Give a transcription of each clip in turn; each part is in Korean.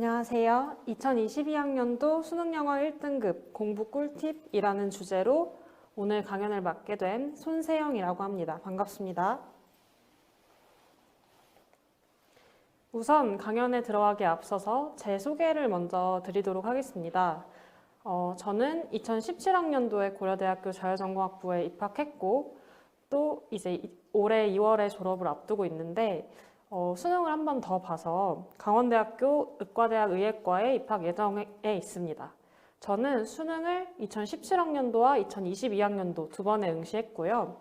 안녕하세요. 2022학년도 수능영어 1등급 공부 꿀팁이라는 주제로 오늘 강연을 맡게 된 손세영이라고 합니다. 반갑습니다. 우선 강연에 들어가기에 앞서서 제 소개를 먼저 드리도록 하겠습니다. 저는 2017학년도에 고려대학교 자율전공학부에 입학했고 또 이제 올해 2월에 졸업을 앞두고 있는데 수능을 한 번 더 봐서 강원대학교 의과대학 의예과에 입학 예정에 있습니다. 저는 수능을 2017학년도와 2022학년도 두 번에 응시했고요.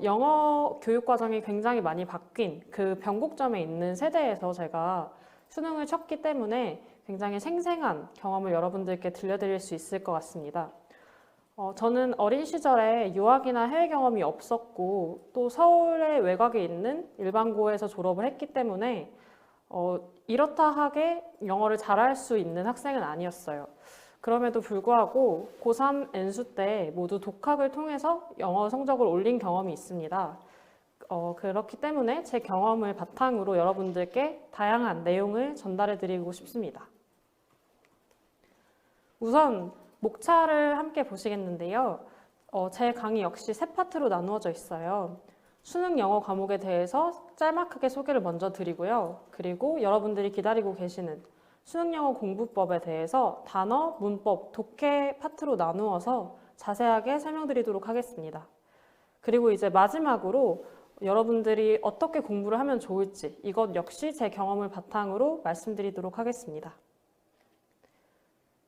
영어 교육 과정이 굉장히 많이 바뀐 그 변곡점에 있는 세대에서 제가 수능을 쳤기 때문에 굉장히 생생한 경험을 여러분들께 들려드릴 수 있을 것 같습니다. 저는 어린 시절에 유학이나 해외 경험이 없었고 또 서울의 외곽에 있는 일반고에서 졸업을 했기 때문에 이렇다 하게 영어를 잘할 수 있는 학생은 아니었어요. 그럼에도 불구하고 고3 N수 때 모두 독학을 통해서 영어 성적을 올린 경험이 있습니다. 그렇기 때문에 제 경험을 바탕으로 여러분들께 다양한 내용을 전달해 드리고 싶습니다. 우선 목차를 함께 보시겠는데요. 제 강의 역시 세 파트로 나누어져 있어요. 수능 영어 과목에 대해서 짤막하게 소개를 먼저 드리고요. 그리고 여러분들이 기다리고 계시는 수능 영어 공부법에 대해서 단어, 문법, 독해 파트로 나누어서 자세하게 설명드리도록 하겠습니다. 그리고 이제 마지막으로 여러분들이 어떻게 공부를 하면 좋을지 이것 역시 제 경험을 바탕으로 말씀드리도록 하겠습니다.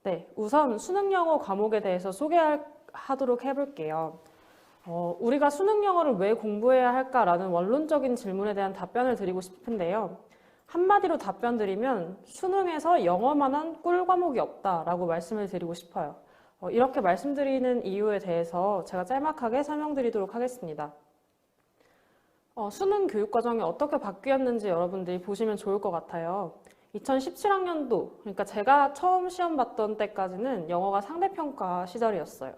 네, 우선 수능 영어 과목에 대해서 소개하도록 해볼게요. 우리가 수능 영어를 왜 공부해야 할까라는 원론적인 질문에 대한 답변을 드리고 싶은데요. 한마디로 답변 드리면 수능에서 영어만한 꿀 과목이 없다라고 말씀을 드리고 싶어요. 이렇게 말씀드리는 이유에 대해서 제가 짤막하게 설명드리도록 하겠습니다. 수능 교육 과정이 어떻게 바뀌었는지 여러분들이 보시면 좋을 것 같아요. 2017학년도, 그러니까 제가 처음 시험 봤던 때까지는 영어가 상대평가 시절이었어요.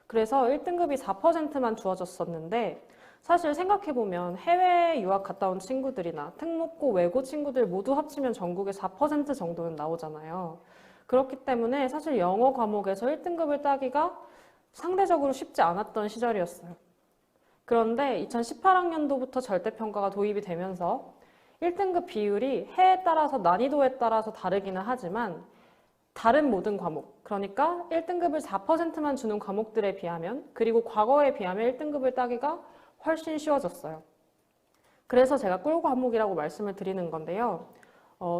그래서 1등급이 4%만 주어졌었는데 사실 생각해보면 해외 유학 갔다 온 친구들이나 특목고 외고 친구들 모두 합치면 전국에 4% 정도는 나오잖아요. 그렇기 때문에 사실 영어 과목에서 1등급을 따기가 상대적으로 쉽지 않았던 시절이었어요. 그런데 2018학년도부터 절대평가가 도입이 되면서 1등급 비율이 해에 따라서 난이도에 따라서 다르기는 하지만 다른 모든 과목, 그러니까 1등급을 4%만 주는 과목들에 비하면 그리고 과거에 비하면 1등급을 따기가 훨씬 쉬워졌어요. 그래서 제가 꿀 과목이라고 말씀을 드리는 건데요.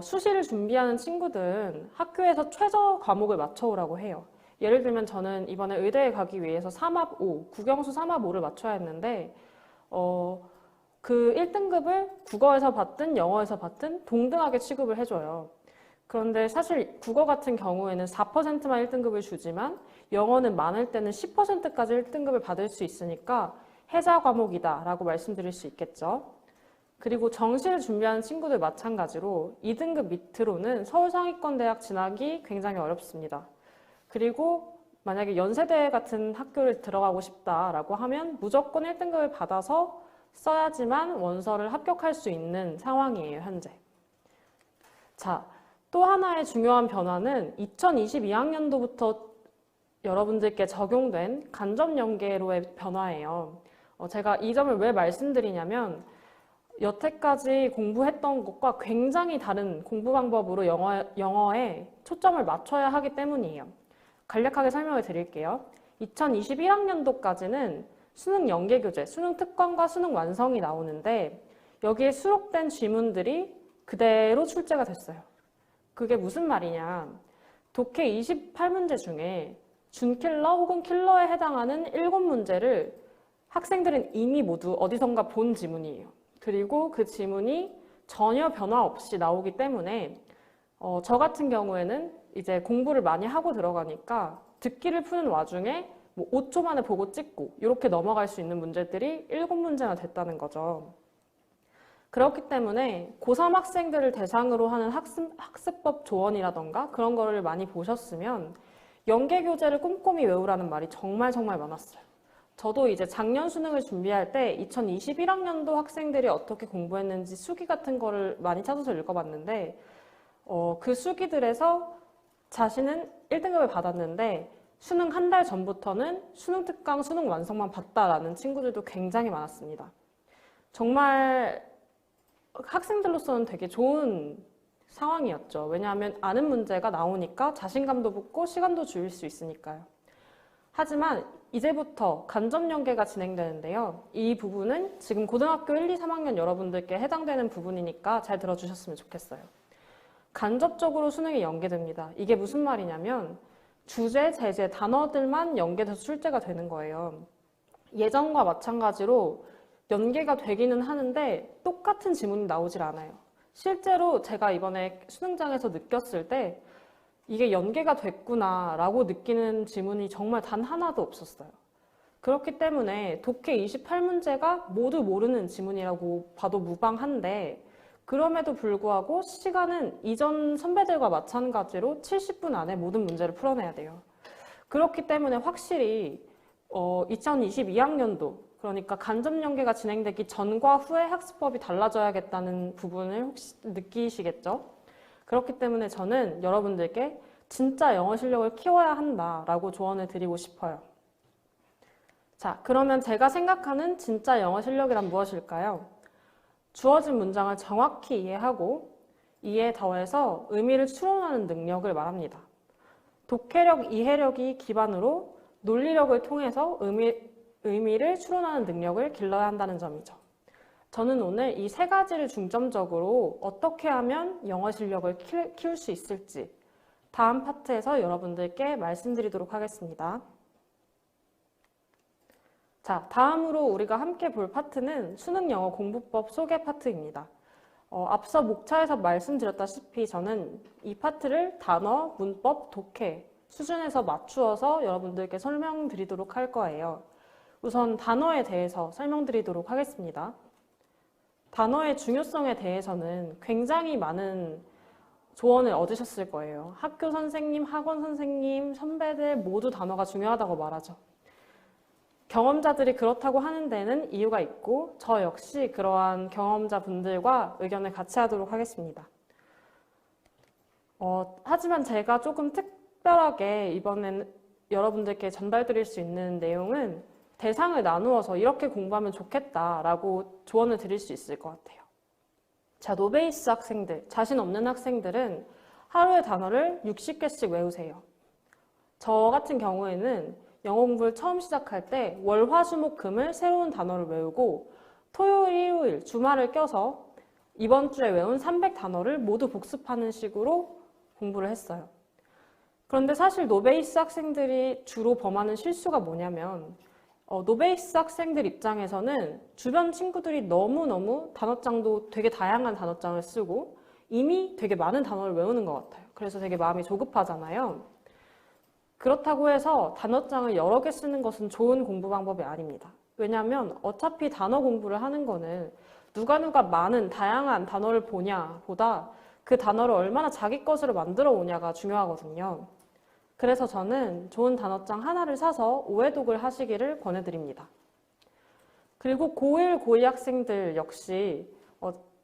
수시를 준비하는 친구들은 학교에서 최저 과목을 맞춰오라고 해요. 예를 들면 저는 이번에 의대에 가기 위해서 3합 5, 국영수 3합 5를 맞춰야 했는데 그 1등급을 국어에서 받든 영어에서 받든 동등하게 취급을 해줘요. 그런데 사실 국어 같은 경우에는 4%만 1등급을 주지만 영어는 많을 때는 10%까지 1등급을 받을 수 있으니까 해자 과목이다 라고 말씀드릴 수 있겠죠. 그리고 정시를 준비하는 친구들 마찬가지로 2등급 밑으로는 서울상위권대학 진학이 굉장히 어렵습니다. 그리고 만약에 연세대 같은 학교를 들어가고 싶다라고 하면 무조건 1등급을 받아서 써야지만 원서를 합격할 수 있는 상황이에요, 현재. 자, 또 하나의 중요한 변화는 2022학년도부터 여러분들께 적용된 간접 연계로의 변화예요. 제가 이 점을 왜 말씀드리냐면 여태까지 공부했던 것과 굉장히 다른 공부 방법으로 영어에 초점을 맞춰야 하기 때문이에요. 간략하게 설명을 드릴게요. 2021학년도까지는 수능 연계교재, 수능 특강과 수능 완성이 나오는데 여기에 수록된 지문들이 그대로 출제가 됐어요. 그게 무슨 말이냐. 독해 28문제 중에 준킬러 혹은 킬러에 해당하는 7문제를 학생들은 이미 모두 어디선가 본 지문이에요. 그리고 그 지문이 전혀 변화 없이 나오기 때문에 저 같은 경우에는 이제 공부를 많이 하고 들어가니까 듣기를 푸는 와중에 뭐 5초 만에 보고 찍고 이렇게 넘어갈 수 있는 문제들이 7문제나 됐다는 거죠. 그렇기 때문에 고3 학생들을 대상으로 하는 학습법 조언이라던가 그런 거를 많이 보셨으면 연계교재를 꼼꼼히 외우라는 말이 정말 많았어요. 저도 이제 작년 수능을 준비할 때 2021학년도 학생들이 어떻게 공부했는지 수기 같은 거를 많이 찾아서 읽어봤는데 그 수기들에서 자신은 1등급을 받았는데 수능 한 달 전부터는 수능 특강, 수능 완성만 봤다라는 친구들도 굉장히 많았습니다. 정말 학생들로서는 되게 좋은 상황이었죠. 왜냐하면 아는 문제가 나오니까 자신감도 붙고 시간도 줄일 수 있으니까요. 하지만 이제부터 간접 연계가 진행되는데요. 이 부분은 지금 고등학교 1, 2, 3학년 여러분들께 해당되는 부분이니까 잘 들어주셨으면 좋겠어요. 간접적으로 수능이 연계됩니다. 이게 무슨 말이냐면 주제, 제재, 단어들만 연계돼서 출제가 되는 거예요. 예전과 마찬가지로 연계가 되기는 하는데 똑같은 지문이 나오질 않아요. 실제로 제가 이번에 수능장에서 느꼈을 때 이게 연계가 됐구나 라고 느끼는 지문이 정말 단 하나도 없었어요. 그렇기 때문에 독해 28문제가 모두 모르는 지문이라고 봐도 무방한데 그럼에도 불구하고 시간은 이전 선배들과 마찬가지로 70분 안에 모든 문제를 풀어내야 돼요. 그렇기 때문에 확실히 2022학년도 그러니까 간접 연계가 진행되기 전과 후에 학습법이 달라져야겠다는 부분을 혹시 느끼시겠죠? 그렇기 때문에 저는 여러분들께 진짜 영어 실력을 키워야 한다라고 조언을 드리고 싶어요. 자, 그러면 제가 생각하는 진짜 영어 실력이란 무엇일까요? 주어진 문장을 정확히 이해하고 이에 더해서 의미를 추론하는 능력을 말합니다. 독해력, 이해력이 기반으로 논리력을 통해서 의미를 추론하는 능력을 길러야 한다는 점이죠. 저는 오늘 이 세 가지를 중점적으로 어떻게 하면 영어 실력을 키울 수 있을지 다음 파트에서 여러분들께 말씀드리도록 하겠습니다. 자, 다음으로 우리가 함께 볼 파트는 수능 영어 공부법 소개 파트입니다. 앞서 목차에서 말씀드렸다시피 저는 이 파트를 단어, 문법, 독해 수준에서 맞추어서 여러분들께 설명드리도록 할 거예요. 우선 단어에 대해서 설명드리도록 하겠습니다. 단어의 중요성에 대해서는 굉장히 많은 조언을 얻으셨을 거예요. 학교 선생님, 학원 선생님, 선배들 모두 단어가 중요하다고 말하죠. 경험자들이 그렇다고 하는 데는 이유가 있고 저 역시 그러한 경험자분들과 의견을 같이 하도록 하겠습니다. 하지만 제가 조금 특별하게 이번엔 여러분들께 전달드릴 수 있는 내용은 대상을 나누어서 이렇게 공부하면 좋겠다라고 조언을 드릴 수 있을 것 같아요. 자, 노베이스 학생들, 자신 없는 학생들은 하루에 단어를 60개씩 외우세요. 저 같은 경우에는 영어 공부를 처음 시작할 때 월, 화, 수, 목, 금을 새로운 단어를 외우고 토요일, 일요일, 주말을 껴서 이번 주에 외운 300단어를 모두 복습하는 식으로 공부를 했어요. 그런데 사실 노베이스 학생들이 주로 범하는 실수가 뭐냐면 노베이스 학생들 입장에서는 주변 친구들이 너무너무 단어장도 되게 다양한 단어장을 쓰고 이미 되게 많은 단어를 외우는 것 같아요. 그래서 되게 마음이 조급하잖아요. 그렇다고 해서 단어장을 여러 개 쓰는 것은 좋은 공부 방법이 아닙니다. 왜냐하면 어차피 단어 공부를 하는 거는 누가 많은 다양한 단어를 보냐 보다 그 단어를 얼마나 자기 것으로 만들어 오냐가 중요하거든요. 그래서 저는 좋은 단어장 하나를 사서 오해독을 하시기를 권해드립니다. 그리고 고1, 고2 학생들 역시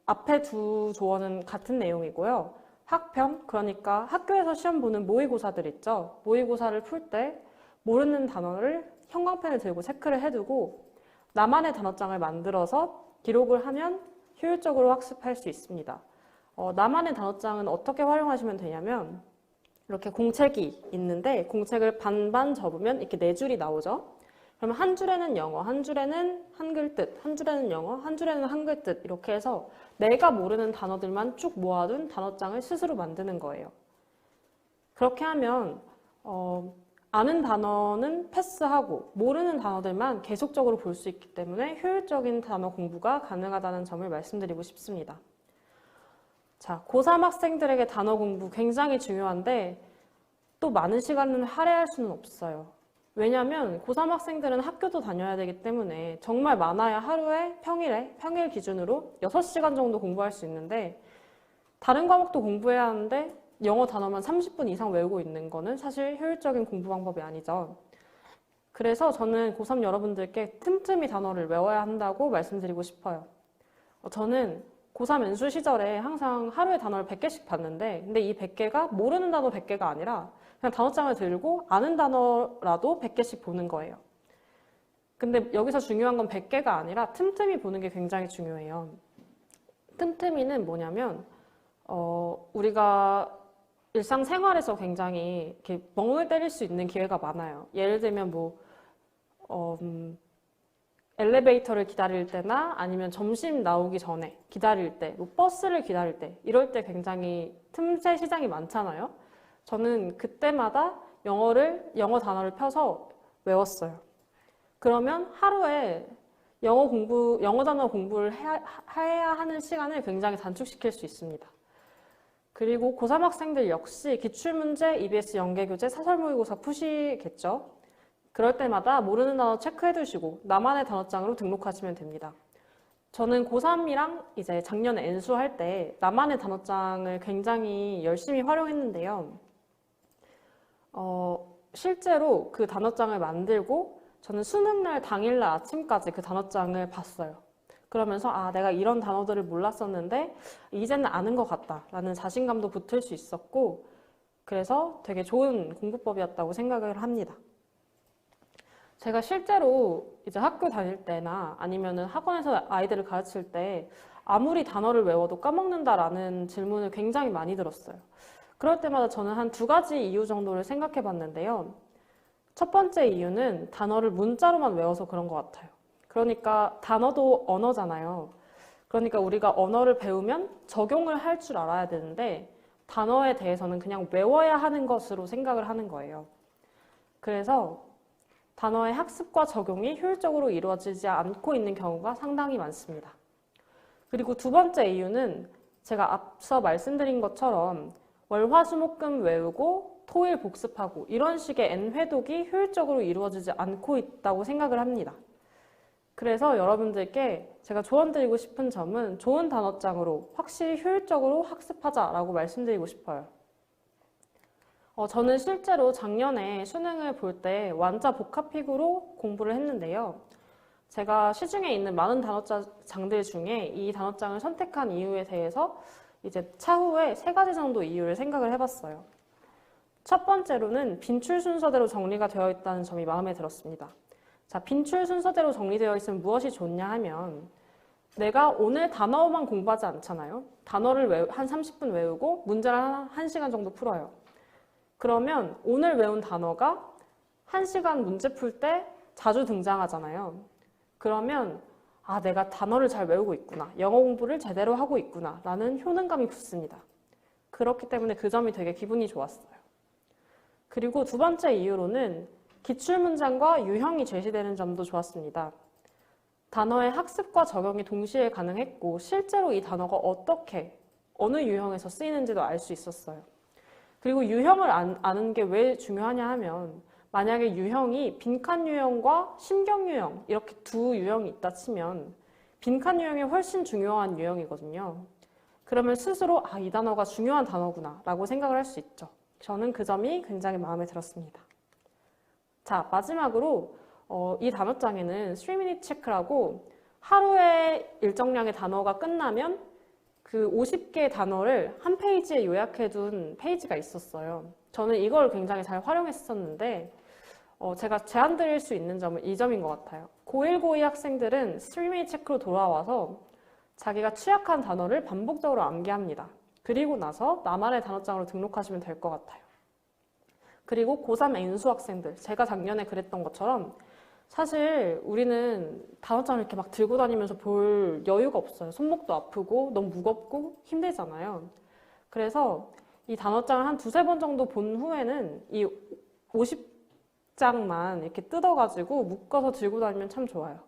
앞에 두 조언은 같은 내용이고요. 학평, 그러니까 학교에서 시험 보는 모의고사들 있죠. 모의고사를 풀 때 모르는 단어를 형광펜을 들고 체크를 해두고 나만의 단어장을 만들어서 기록을 하면 효율적으로 학습할 수 있습니다. 나만의 단어장은 어떻게 활용하시면 되냐면 이렇게 공책이 있는데 공책을 반반 접으면 이렇게 4줄이 나오죠. 그러면 한 줄에는 영어, 한 줄에는 한글 뜻, 한 줄에는 영어, 한 줄에는 한글 뜻 이렇게 해서 내가 모르는 단어들만 쭉 모아둔 단어장을 스스로 만드는 거예요. 그렇게 하면 아는 단어는 패스하고 모르는 단어들만 계속적으로 볼 수 있기 때문에 효율적인 단어 공부가 가능하다는 점을 말씀드리고 싶습니다. 자, 고3 학생들에게 단어 공부 굉장히 중요한데 또 많은 시간을 할애할 수는 없어요. 왜냐하면 고3 학생들은 학교도 다녀야 되기 때문에 정말 많아야 하루에 평일 기준으로 6시간 정도 공부할 수 있는데 다른 과목도 공부해야 하는데 영어 단어만 30분 이상 외우고 있는 거는 사실 효율적인 공부 방법이 아니죠. 그래서 저는 고3 여러분들께 틈틈이 단어를 외워야 한다고 말씀드리고 싶어요. 저는 고3 연수 시절에 항상 하루에 단어를 100개씩 봤는데 근데 이 100개가 모르는 단어 100개가 아니라 그냥 단어장을 들고 아는 단어라도 100개씩 보는 거예요. 근데 여기서 중요한 건 100개가 아니라 틈틈이 보는 게 굉장히 중요해요. 틈틈이는 뭐냐면 우리가 일상생활에서 굉장히 이렇게 멍을 때릴 수 있는 기회가 많아요. 예를 들면 엘리베이터를 기다릴 때나 아니면 점심 나오기 전에 기다릴 때, 버스를 기다릴 때 이럴 때 굉장히 틈새 시장이 많잖아요. 저는 그때마다 영어 단어를 펴서 외웠어요. 그러면 하루에 영어 단어 공부를 해야 하는 시간을 굉장히 단축시킬 수 있습니다. 그리고 고3 학생들 역시 기출문제, EBS 연계교재, 사설모의고사 푸시겠죠. 그럴 때마다 모르는 단어 체크해 두시고 나만의 단어장으로 등록하시면 됩니다. 저는 고3이랑 이제 작년에 N수할 때 나만의 단어장을 굉장히 열심히 활용했는데요. 실제로 그 단어장을 만들고 저는 수능날 당일날 아침까지 그 단어장을 봤어요. 그러면서 내가 이런 단어들을 몰랐었는데 이제는 아는 것 같다라는 자신감도 붙을 수 있었고 그래서 되게 좋은 공부법이었다고 생각을 합니다. 제가 실제로 이제 학교 다닐 때나 아니면은 학원에서 아이들을 가르칠 때 아무리 단어를 외워도 까먹는다라는 질문을 굉장히 많이 들었어요. 그럴 때마다 저는 한 2가지 이유 정도를 생각해 봤는데요. 첫 번째 이유는 단어를 문자로만 외워서 그런 것 같아요. 그러니까 단어도 언어잖아요. 그러니까 우리가 언어를 배우면 적용을 할 줄 알아야 되는데 단어에 대해서는 그냥 외워야 하는 것으로 생각을 하는 거예요. 그래서 단어의 학습과 적용이 효율적으로 이루어지지 않고 있는 경우가 상당히 많습니다. 그리고 2번째 이유는 제가 앞서 말씀드린 것처럼 월, 화, 수, 목, 금 외우고 토일 복습하고 이런 식의 N회독이 효율적으로 이루어지지 않고 있다고 생각을 합니다. 그래서 여러분들께 제가 조언드리고 싶은 점은 좋은 단어장으로 확실히 효율적으로 학습하자라고 말씀드리고 싶어요. 저는 실제로 작년에 수능을 볼 때 완자 복합픽으로 공부를 했는데요. 제가 시중에 있는 많은 단어장들 중에 이 단어장을 선택한 이유에 대해서 이제 차후에 3가지 정도 이유를 생각을 해봤어요. 첫 번째로는 빈출 순서대로 정리가 되어 있다는 점이 마음에 들었습니다. 자, 빈출 순서대로 정리되어 있으면 무엇이 좋냐 하면 내가 오늘 단어만 공부하지 않잖아요. 단어를 한 30분 외우고 문제를 한 1시간 정도 풀어요. 그러면 오늘 외운 단어가 1시간 문제 풀 때 자주 등장하잖아요. 그러면 내가 단어를 잘 외우고 있구나. 영어 공부를 제대로 하고 있구나. 라는 효능감이 붙습니다. 그렇기 때문에 그 점이 되게 기분이 좋았어요. 그리고 2번째 이유로는 기출문장과 유형이 제시되는 점도 좋았습니다. 단어의 학습과 적용이 동시에 가능했고 실제로 이 단어가 어느 유형에서 쓰이는지도 알 수 있었어요. 그리고 유형을 아는 게 왜 중요하냐 하면 만약에 유형이 빈칸 유형과 심경 유형 이렇게 2 유형이 있다 치면 빈칸 유형이 훨씬 중요한 유형이거든요. 그러면 스스로 이 단어가 중요한 단어구나 라고 생각을 할 수 있죠. 저는 그 점이 굉장히 마음에 들었습니다. 자, 마지막으로 이 단어장에는 3minute 체크라고 하루에 일정량의 단어가 끝나면 그 50개의 단어를 한 페이지에 요약해둔 페이지가 있었어요. 저는 이걸 굉장히 잘 활용했었는데 제가 제안 드릴 수 있는 점은 이 점인 것 같아요. 고1, 고2 학생들은 3minute 체크로 돌아와서 자기가 취약한 단어를 반복적으로 암기합니다. 그리고 나서 나만의 단어장으로 등록하시면 될 것 같아요. 그리고 고3 N수 학생들, 제가 작년에 그랬던 것처럼 사실 우리는 단어장을 이렇게 막 들고 다니면서 볼 여유가 없어요. 손목도 아프고 너무 무겁고 힘들잖아요. 그래서 이 단어장을 한 2-3번 정도 본 후에는 이 50장만 이렇게 뜯어가지고 묶어서 들고 다니면 참 좋아요.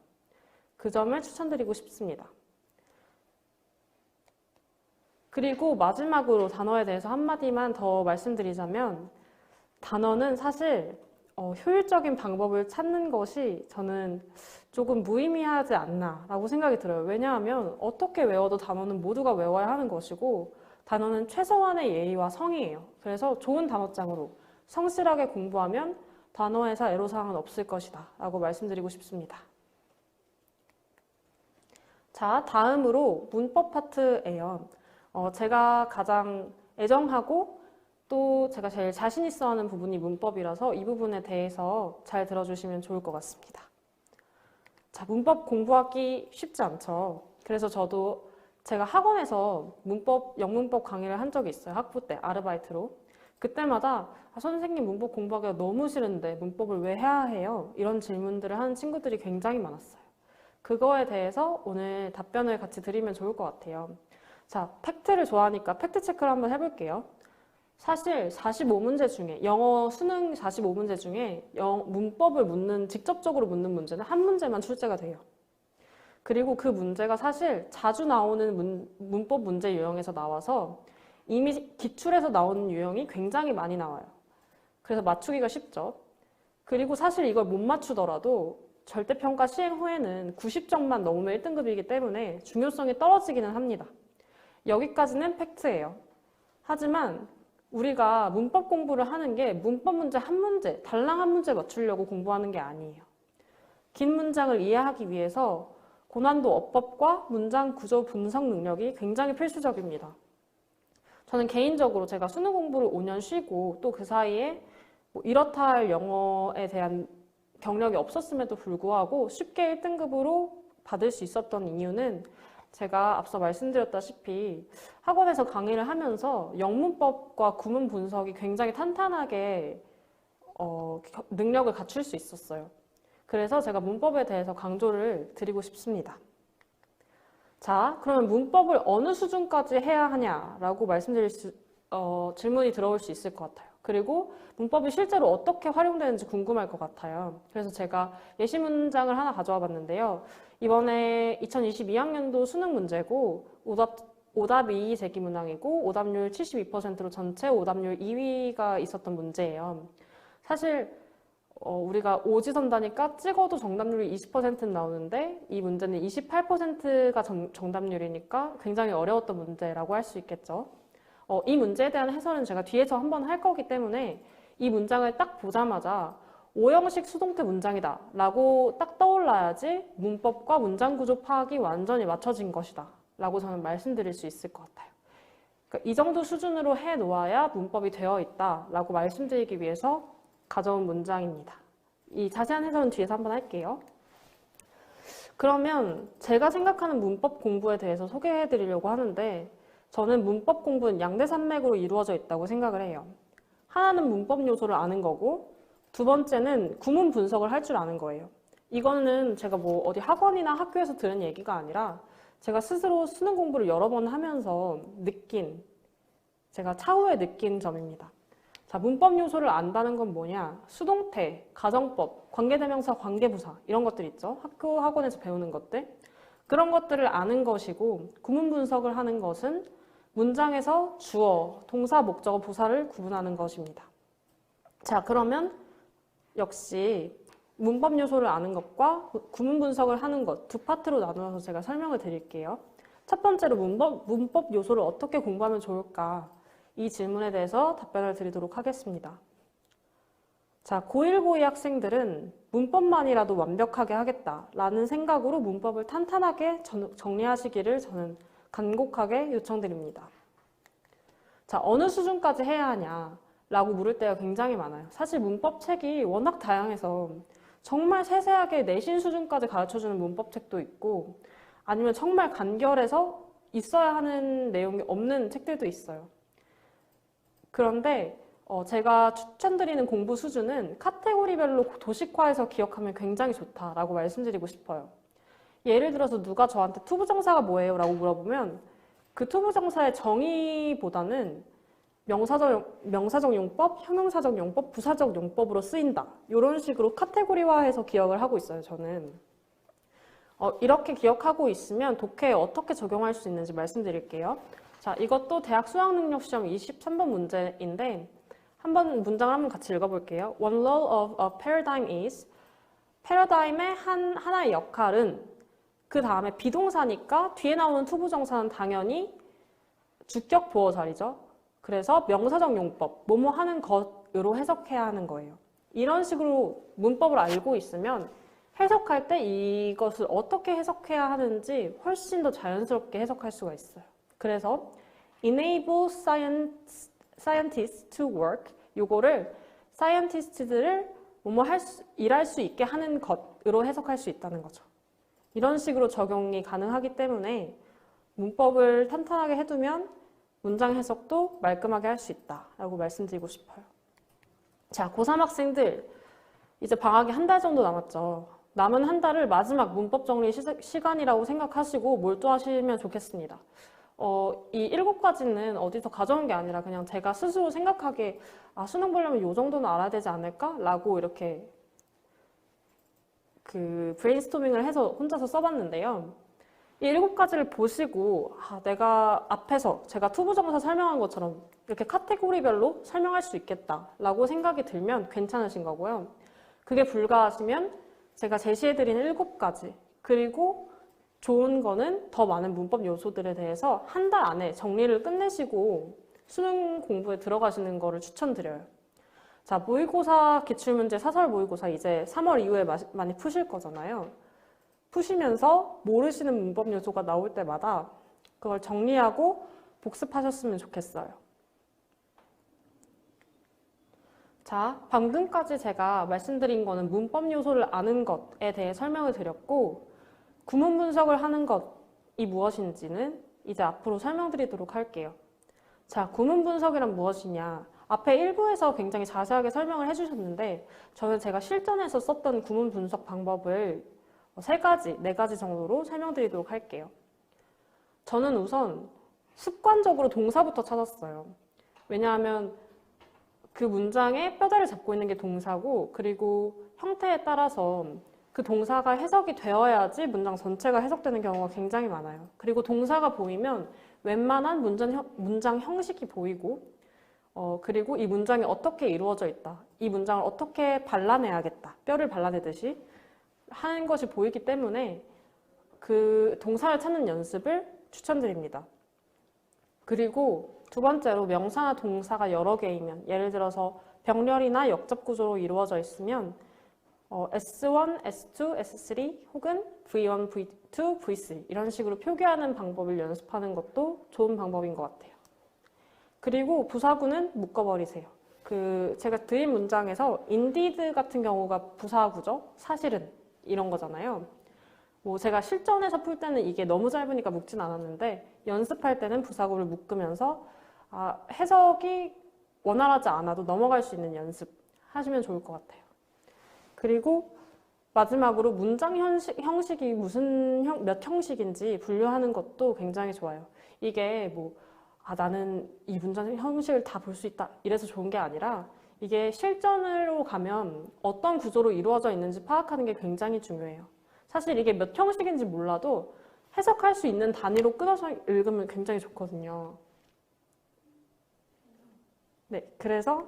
그 점을 추천드리고 싶습니다. 그리고 마지막으로 단어에 대해서 한마디만 더 말씀드리자면 단어는 사실 효율적인 방법을 찾는 것이 저는 조금 무의미하지 않나 라고 생각이 들어요. 왜냐하면 어떻게 외워도 단어는 모두가 외워야 하는 것이고 단어는 최소한의 예의와 성의예요. 그래서 좋은 단어장으로 성실하게 공부하면 단어에서 애로사항은 없을 것이다 라고 말씀드리고 싶습니다. 자, 다음으로 문법 파트예요. 제가 가장 애정하고 또 제가 제일 자신 있어 하는 부분이 문법이라서 이 부분에 대해서 잘 들어주시면 좋을 것 같습니다. 자, 문법 공부하기 쉽지 않죠. 그래서 저도 제가 학원에서 영문법 강의를 한 적이 있어요. 학부 때 아르바이트로. 그때마다 선생님 문법 공부하기가 너무 싫은데 문법을 왜 해야 해요? 이런 질문들을 하는 친구들이 굉장히 많았어요. 그거에 대해서 오늘 답변을 같이 드리면 좋을 것 같아요. 자, 팩트를 좋아하니까 팩트 체크를 한번 해볼게요. 사실 45문제 중에 영어 수능 45문제 중에 문법을 직접적으로 묻는 문제는 한 문제만 출제가 돼요. 그리고 그 문제가 사실 자주 나오는 문법 문제 유형에서 나와서 이미 기출에서 나오는 유형이 굉장히 많이 나와요. 그래서 맞추기가 쉽죠. 그리고 사실 이걸 못 맞추더라도 절대평가 시행 후에는 90점만 넘으면 1등급이기 때문에 중요성이 떨어지기는 합니다. 여기까지는 팩트예요. 하지만 우리가 문법 공부를 하는 게 문법 문제 한 문제, 달랑 한 문제 맞추려고 공부하는 게 아니에요. 긴 문장을 이해하기 위해서 고난도 어법과 문장 구조 분석 능력이 굉장히 필수적입니다. 저는 개인적으로 제가 수능 공부를 5년 쉬고 또 그 사이에 이렇다 할 영어에 대한 경력이 없었음에도 불구하고 쉽게 1등급으로 받을 수 있었던 이유는 제가 앞서 말씀드렸다시피 학원에서 강의를 하면서 영문법과 구문 분석이 굉장히 탄탄하게 능력을 갖출 수 있었어요. 그래서 제가 문법에 대해서 강조를 드리고 싶습니다. 자, 그러면 문법을 어느 수준까지 해야 하냐라고 질문이 들어올 수 있을 것 같아요. 그리고 문법이 실제로 어떻게 활용되는지 궁금할 것 같아요. 그래서 제가 예시 문장을 하나 가져와 봤는데요. 이번에 2022학년도 수능 문제고 오답이 제기 문항이고 오답률 72%로 전체 오답률 2위가 있었던 문제예요. 사실 우리가 오지선다니까 찍어도 정답률이 20%는 나오는데 이 문제는 28%가 정답률이니까 굉장히 어려웠던 문제라고 할 수 있겠죠. 이 문제에 대한 해설은 제가 뒤에서 한번 할 거기 때문에 이 문장을 딱 보자마자 O형식 수동태 문장이다 라고 딱 떠올라야지 문법과 문장 구조 파악이 완전히 맞춰진 것이다 라고 저는 말씀드릴 수 있을 것 같아요. 그러니까 이 정도 수준으로 해 놓아야 문법이 되어 있다 라고 말씀드리기 위해서 가져온 문장입니다. 이 자세한 해설은 뒤에서 한번 할게요. 그러면 제가 생각하는 문법 공부에 대해서 소개해 드리려고 하는데 저는 문법 공부는 양대산맥으로 이루어져 있다고 생각을 해요. 하나는 문법 요소를 아는 거고 두 번째는 구문 분석을 할 줄 아는 거예요. 이거는 제가 어디 학원이나 학교에서 들은 얘기가 아니라 제가 스스로 수능 공부를 여러 번 하면서 제가 차후에 느낀 점입니다. 자, 문법 요소를 안다는 건 뭐냐? 수동태, 가정법, 관계대명사, 관계부사 이런 것들 있죠. 학원에서 배우는 것들. 그런 것들을 아는 것이고 구문 분석을 하는 것은 문장에서 주어, 동사, 목적어, 부사를 구분하는 것입니다. 자, 그러면 역시 문법 요소를 아는 것과 구문 분석을 하는 것 두 파트로 나누어서 제가 설명을 드릴게요. 첫 번째로 문법 요소를 어떻게 공부하면 좋을까? 이 질문에 대해서 답변을 드리도록 하겠습니다. 자, 고1, 고2 학생들은 문법만이라도 완벽하게 하겠다라는 생각으로 문법을 탄탄하게 정리하시기를 저는 간곡하게 요청드립니다. 자, 어느 수준까지 해야 하냐라고 물을 때가 굉장히 많아요. 사실 문법책이 워낙 다양해서 정말 세세하게 내신 수준까지 가르쳐주는 문법책도 있고 아니면 정말 간결해서 있어야 하는 내용이 없는 책들도 있어요. 그런데 제가 추천드리는 공부 수준은 카테고리별로 도식화해서 기억하면 굉장히 좋다라고 말씀드리고 싶어요. 예를 들어서 누가 저한테 투부정사가 뭐예요? 라고 물어보면 그 투부정사의 정의보다는 명사적 용법, 형용사적 용법, 부사적 용법으로 쓰인다. 이런 식으로 카테고리화해서 기억을 하고 있어요, 저는. 이렇게 기억하고 있으면 독해에 어떻게 적용할 수 있는지 말씀드릴게요. 자, 이것도 대학 수학능력시험 23번 문제인데 한번 문장을 한번 같이 읽어볼게요. One law of a paradigm is 패러다임의 하나의 역할은 그 다음에 비동사니까 뒤에 나오는 투부정사는 당연히 주격 보어 자리죠. 그래서 명사적 용법, 뭐뭐 하는 것으로 해석해야 하는 거예요. 이런 식으로 문법을 알고 있으면 해석할 때 이것을 어떻게 해석해야 하는지 훨씬 더 자연스럽게 해석할 수가 있어요. 그래서 enable scientists to work, 요거를 scientist들을 일할 수 있게 하는 것으로 해석할 수 있다는 거죠. 이런 식으로 적용이 가능하기 때문에 문법을 탄탄하게 해두면 문장 해석도 말끔하게 할 수 있다라고 말씀드리고 싶어요. 자, 고3 학생들 이제 방학이 한 달 정도 남았죠. 남은 한 달을 마지막 문법 정리 시간이라고 생각하시고 몰두하시면 좋겠습니다. 이 7가지는 어디서 가져온 게 아니라 그냥 제가 스스로 생각하기에 수능 보려면 이 정도는 알아야 되지 않을까? 라고 이렇게 브레인스토밍을 해서 혼자서 써봤는데요. 이 7가지를 보시고 내가 앞에서 제가 투부정사 설명한 것처럼 이렇게 카테고리별로 설명할 수 있겠다라고 생각이 들면 괜찮으신 거고요. 그게 불가하시면 제가 제시해드린 7가지 그리고 좋은 거는 더 많은 문법 요소들에 대해서 한 달 안에 정리를 끝내시고 수능 공부에 들어가시는 거를 추천드려요. 자, 모의고사 기출문제 사설 모의고사 이제 3월 이후에 많이 푸실 거잖아요. 푸시면서 모르시는 문법 요소가 나올 때마다 그걸 정리하고 복습하셨으면 좋겠어요. 자, 방금까지 제가 말씀드린 거는 문법 요소를 아는 것에 대해 설명을 드렸고 구문 분석을 하는 것이 무엇인지는 이제 앞으로 설명드리도록 할게요. 자, 구문 분석이란 무엇이냐? 앞에 1부에서 굉장히 자세하게 설명을 해주셨는데 저는 제가 실전에서 썼던 구문 분석 방법을 3가지, 4가지 정도로 설명드리도록 할게요. 저는 우선 습관적으로 동사부터 찾았어요. 왜냐하면 그 문장의 뼈대를 잡고 있는 게 동사고 그리고 형태에 따라서 그 동사가 해석이 되어야지 문장 전체가 해석되는 경우가 굉장히 많아요. 그리고 동사가 보이면 웬만한 문장 형식이 보이고 그리고 이 문장이 어떻게 이루어져 있다. 이 문장을 어떻게 발라내야겠다. 뼈를 발라내듯이 하는 것이 보이기 때문에 그 동사를 찾는 연습을 추천드립니다. 그리고 두 번째로 명사나 동사가 여러 개이면 예를 들어서 병렬이나 역접 구조로 이루어져 있으면 S1, S2, S3 혹은 V1, V2, V3 이런 식으로 표기하는 방법을 연습하는 것도 좋은 방법인 것 같아요. 그리고 부사구는 묶어버리세요. 제가 드린 문장에서 indeed 같은 경우가 부사구죠. 사실은 이런 거잖아요. 제가 실전에서 풀 때는 이게 너무 짧으니까 묶진 않았는데 연습할 때는 부사구를 묶으면서 해석이 원활하지 않아도 넘어갈 수 있는 연습 하시면 좋을 것 같아요. 그리고 마지막으로 문장 형식이 몇 형식인지 분류하는 것도 굉장히 좋아요. 이게 나는 이 문장 형식을 다 볼 수 있다 이래서 좋은 게 아니라 이게 실전으로 가면 어떤 구조로 이루어져 있는지 파악하는 게 굉장히 중요해요. 사실 이게 몇 형식인지 몰라도 해석할 수 있는 단위로 끊어서 읽으면 굉장히 좋거든요. 네, 그래서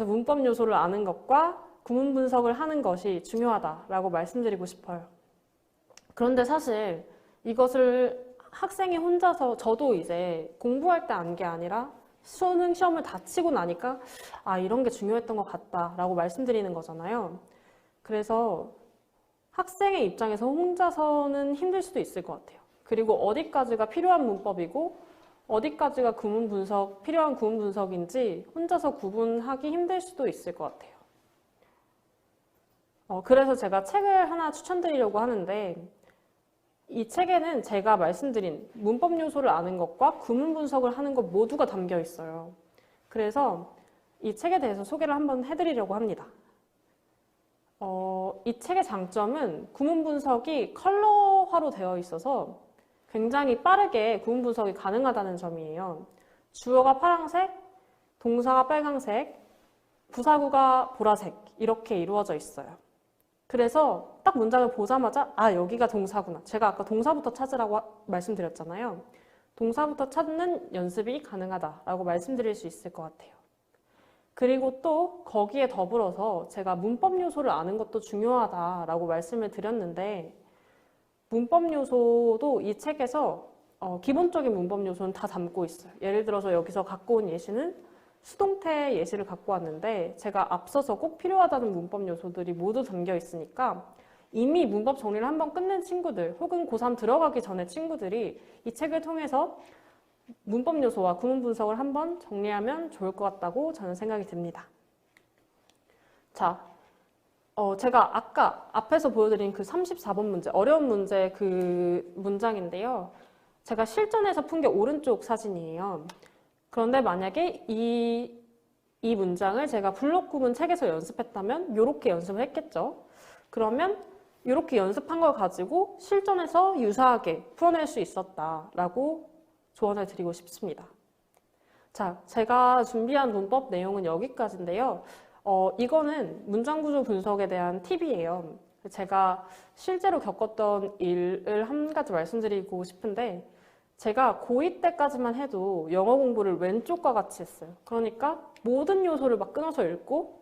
문법 요소를 아는 것과 구문 분석을 하는 것이 중요하다라고 말씀드리고 싶어요. 그런데 사실 이것을 학생이 혼자서 저도 이제 공부할 때 안 게 아니라 수능 시험을 다 치고 나니까 이런 게 중요했던 것 같다라고 말씀드리는 거잖아요. 그래서 학생의 입장에서 혼자서는 힘들 수도 있을 것 같아요. 그리고 어디까지가 필요한 문법이고 어디까지가 필요한 구문 분석인지 혼자서 구분하기 힘들 수도 있을 것 같아요. 그래서 제가 책을 하나 추천드리려고 하는데 이 책에는 제가 말씀드린 문법 요소를 아는 것과 구문 분석을 하는 것 모두가 담겨 있어요. 그래서 이 책에 대해서 소개를 한번 해드리려고 합니다. 이 책의 장점은 구문 분석이 컬러화로 되어 있어서 굉장히 빠르게 구문 분석이 가능하다는 점이에요. 주어가 파란색, 동사가 빨간색, 부사구가 보라색 이렇게 이루어져 있어요. 그래서 딱 문장을 보자마자 여기가 동사구나. 제가 아까 동사부터 찾으라고 말씀드렸잖아요. 동사부터 찾는 연습이 가능하다라고 말씀드릴 수 있을 것 같아요. 그리고 또 거기에 더불어서 제가 문법 요소를 아는 것도 중요하다라고 말씀을 드렸는데 문법 요소도 이 책에서 기본적인 문법 요소는 다 담고 있어요. 예를 들어서 여기서 갖고 온 예시는 수동태 예시를 갖고 왔는데 제가 앞서서 꼭 필요하다는 문법 요소들이 모두 담겨 있으니까 이미 문법 정리를 한번 끝낸 친구들 혹은 고3 들어가기 전에 친구들이 이 책을 통해서 문법 요소와 구문 분석을 한번 정리하면 좋을 것 같다고 저는 생각이 듭니다. 자, 제가 아까 앞에서 보여드린 그 34번 문제, 어려운 문제 그 문장인데요. 제가 실전에서 푼 게 오른쪽 사진이에요. 그런데 만약에 이 문장을 제가 블록 구문 책에서 연습했다면 이렇게 연습을 했겠죠. 그러면 이렇게 연습한 걸 가지고 실전에서 유사하게 풀어낼 수 있었다라고 조언을 드리고 싶습니다. 자, 제가 준비한 문법 내용은 여기까지인데요. 이거는 문장 구조 분석에 대한 팁이에요. 제가 실제로 겪었던 일을 한 가지 말씀드리고 싶은데 제가 고2 때까지만 해도 영어 공부를 왼쪽과 같이 했어요. 그러니까 모든 요소를 막 끊어서 읽고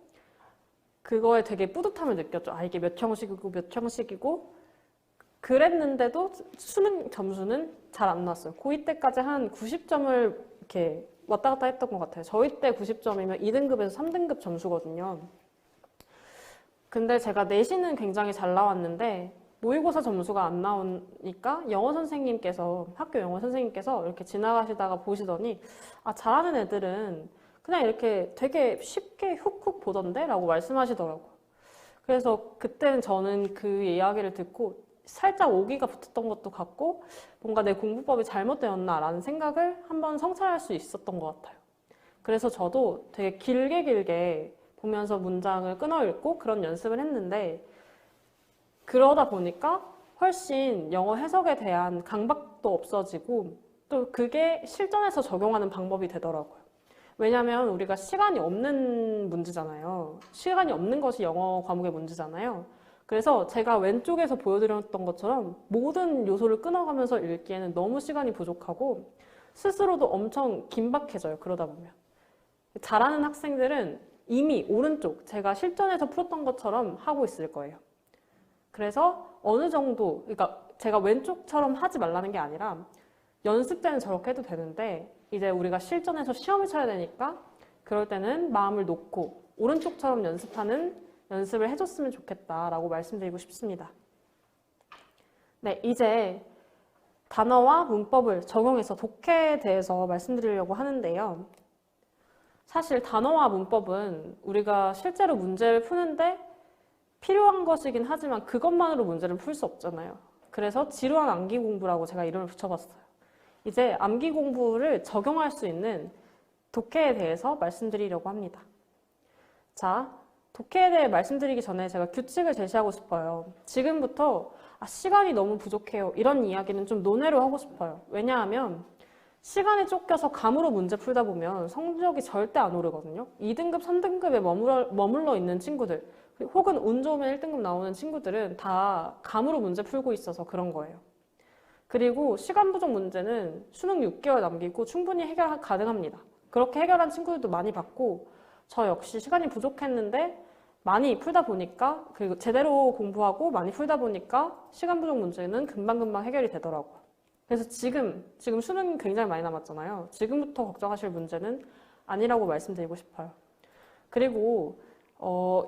그거에 되게 뿌듯함을 느꼈죠. 아, 이게 몇 형식이고 몇 형식이고 그랬는데도 수능 점수는 잘 안 나왔어요. 고2 때까지 한 90점을 이렇게 왔다 갔다 했던 것 같아요. 저희 때 90점이면 2등급에서 3등급 점수거든요. 근데 제가 내신은 굉장히 잘 나왔는데 모의고사 점수가 안 나오니까 학교 영어 선생님께서 이렇게 지나가시다가 보시더니 아, 잘하는 애들은 그냥 이렇게 되게 쉽게 훅훅 보던데? 라고 말씀하시더라고요. 그래서 그때는 저는 그 이야기를 듣고 살짝 오기가 붙었던 것도 같고 뭔가 내 공부법이 잘못되었나 라는 생각을 한번 성찰할 수 있었던 것 같아요. 그래서 저도 되게 길게 보면서 문장을 끊어 읽고 그런 연습을 했는데 그러다 보니까 훨씬 영어 해석에 대한 강박도 없어지고 또 그게 실전에서 적용하는 방법이 되더라고요. 왜냐하면 우리가 시간이 없는 문제잖아요. 시간이 없는 것이 영어 과목의 문제잖아요. 그래서 제가 왼쪽에서 보여드렸던 것처럼 모든 요소를 끊어가면서 읽기에는 너무 시간이 부족하고 스스로도 엄청 긴박해져요. 그러다 보면. 잘하는 학생들은 이미 오른쪽, 제가 실전에서 풀었던 것처럼 하고 있을 거예요. 그래서 어느 정도, 그러니까 제가 왼쪽처럼 하지 말라는 게 아니라 연습 때는 저렇게 해도 되는데 이제 우리가 실전에서 시험을 쳐야 되니까 그럴 때는 마음을 놓고 오른쪽처럼 연습을 해줬으면 좋겠다라고 말씀드리고 싶습니다. 네, 이제 단어와 문법을 적용해서 독해에 대해서 말씀드리려고 하는데요. 사실 단어와 문법은 우리가 실제로 문제를 푸는데 필요한 것이긴 하지만 그것만으로 문제를 풀 수 없잖아요. 그래서 지루한 암기 공부라고 제가 이름을 붙여봤어요. 이제 암기 공부를 적용할 수 있는 독해에 대해서 말씀드리려고 합니다. 자, 독해에 대해 말씀드리기 전에 제가 규칙을 제시하고 싶어요. 지금부터 시간이 너무 부족해요. 이런 이야기는 좀 논외로 하고 싶어요. 왜냐하면 시간에 쫓겨서 감으로 문제 풀다 보면 성적이 절대 안 오르거든요. 2등급, 3등급에 머물러 있는 친구들 혹은 운 좋으면 1등급 나오는 친구들은 다 감으로 문제 풀고 있어서 그런 거예요. 그리고 시간 부족 문제는 수능 6개월 남기고 충분히 해결 가능합니다. 그렇게 해결한 친구들도 많이 봤고 저 역시 시간이 부족했는데 많이 풀다 보니까 그리고 제대로 공부하고 많이 풀다 보니까 시간 부족 문제는 금방금방 해결이 되더라고요. 그래서 지금 수능이 굉장히 많이 남았잖아요. 지금부터 걱정하실 문제는 아니라고 말씀드리고 싶어요. 그리고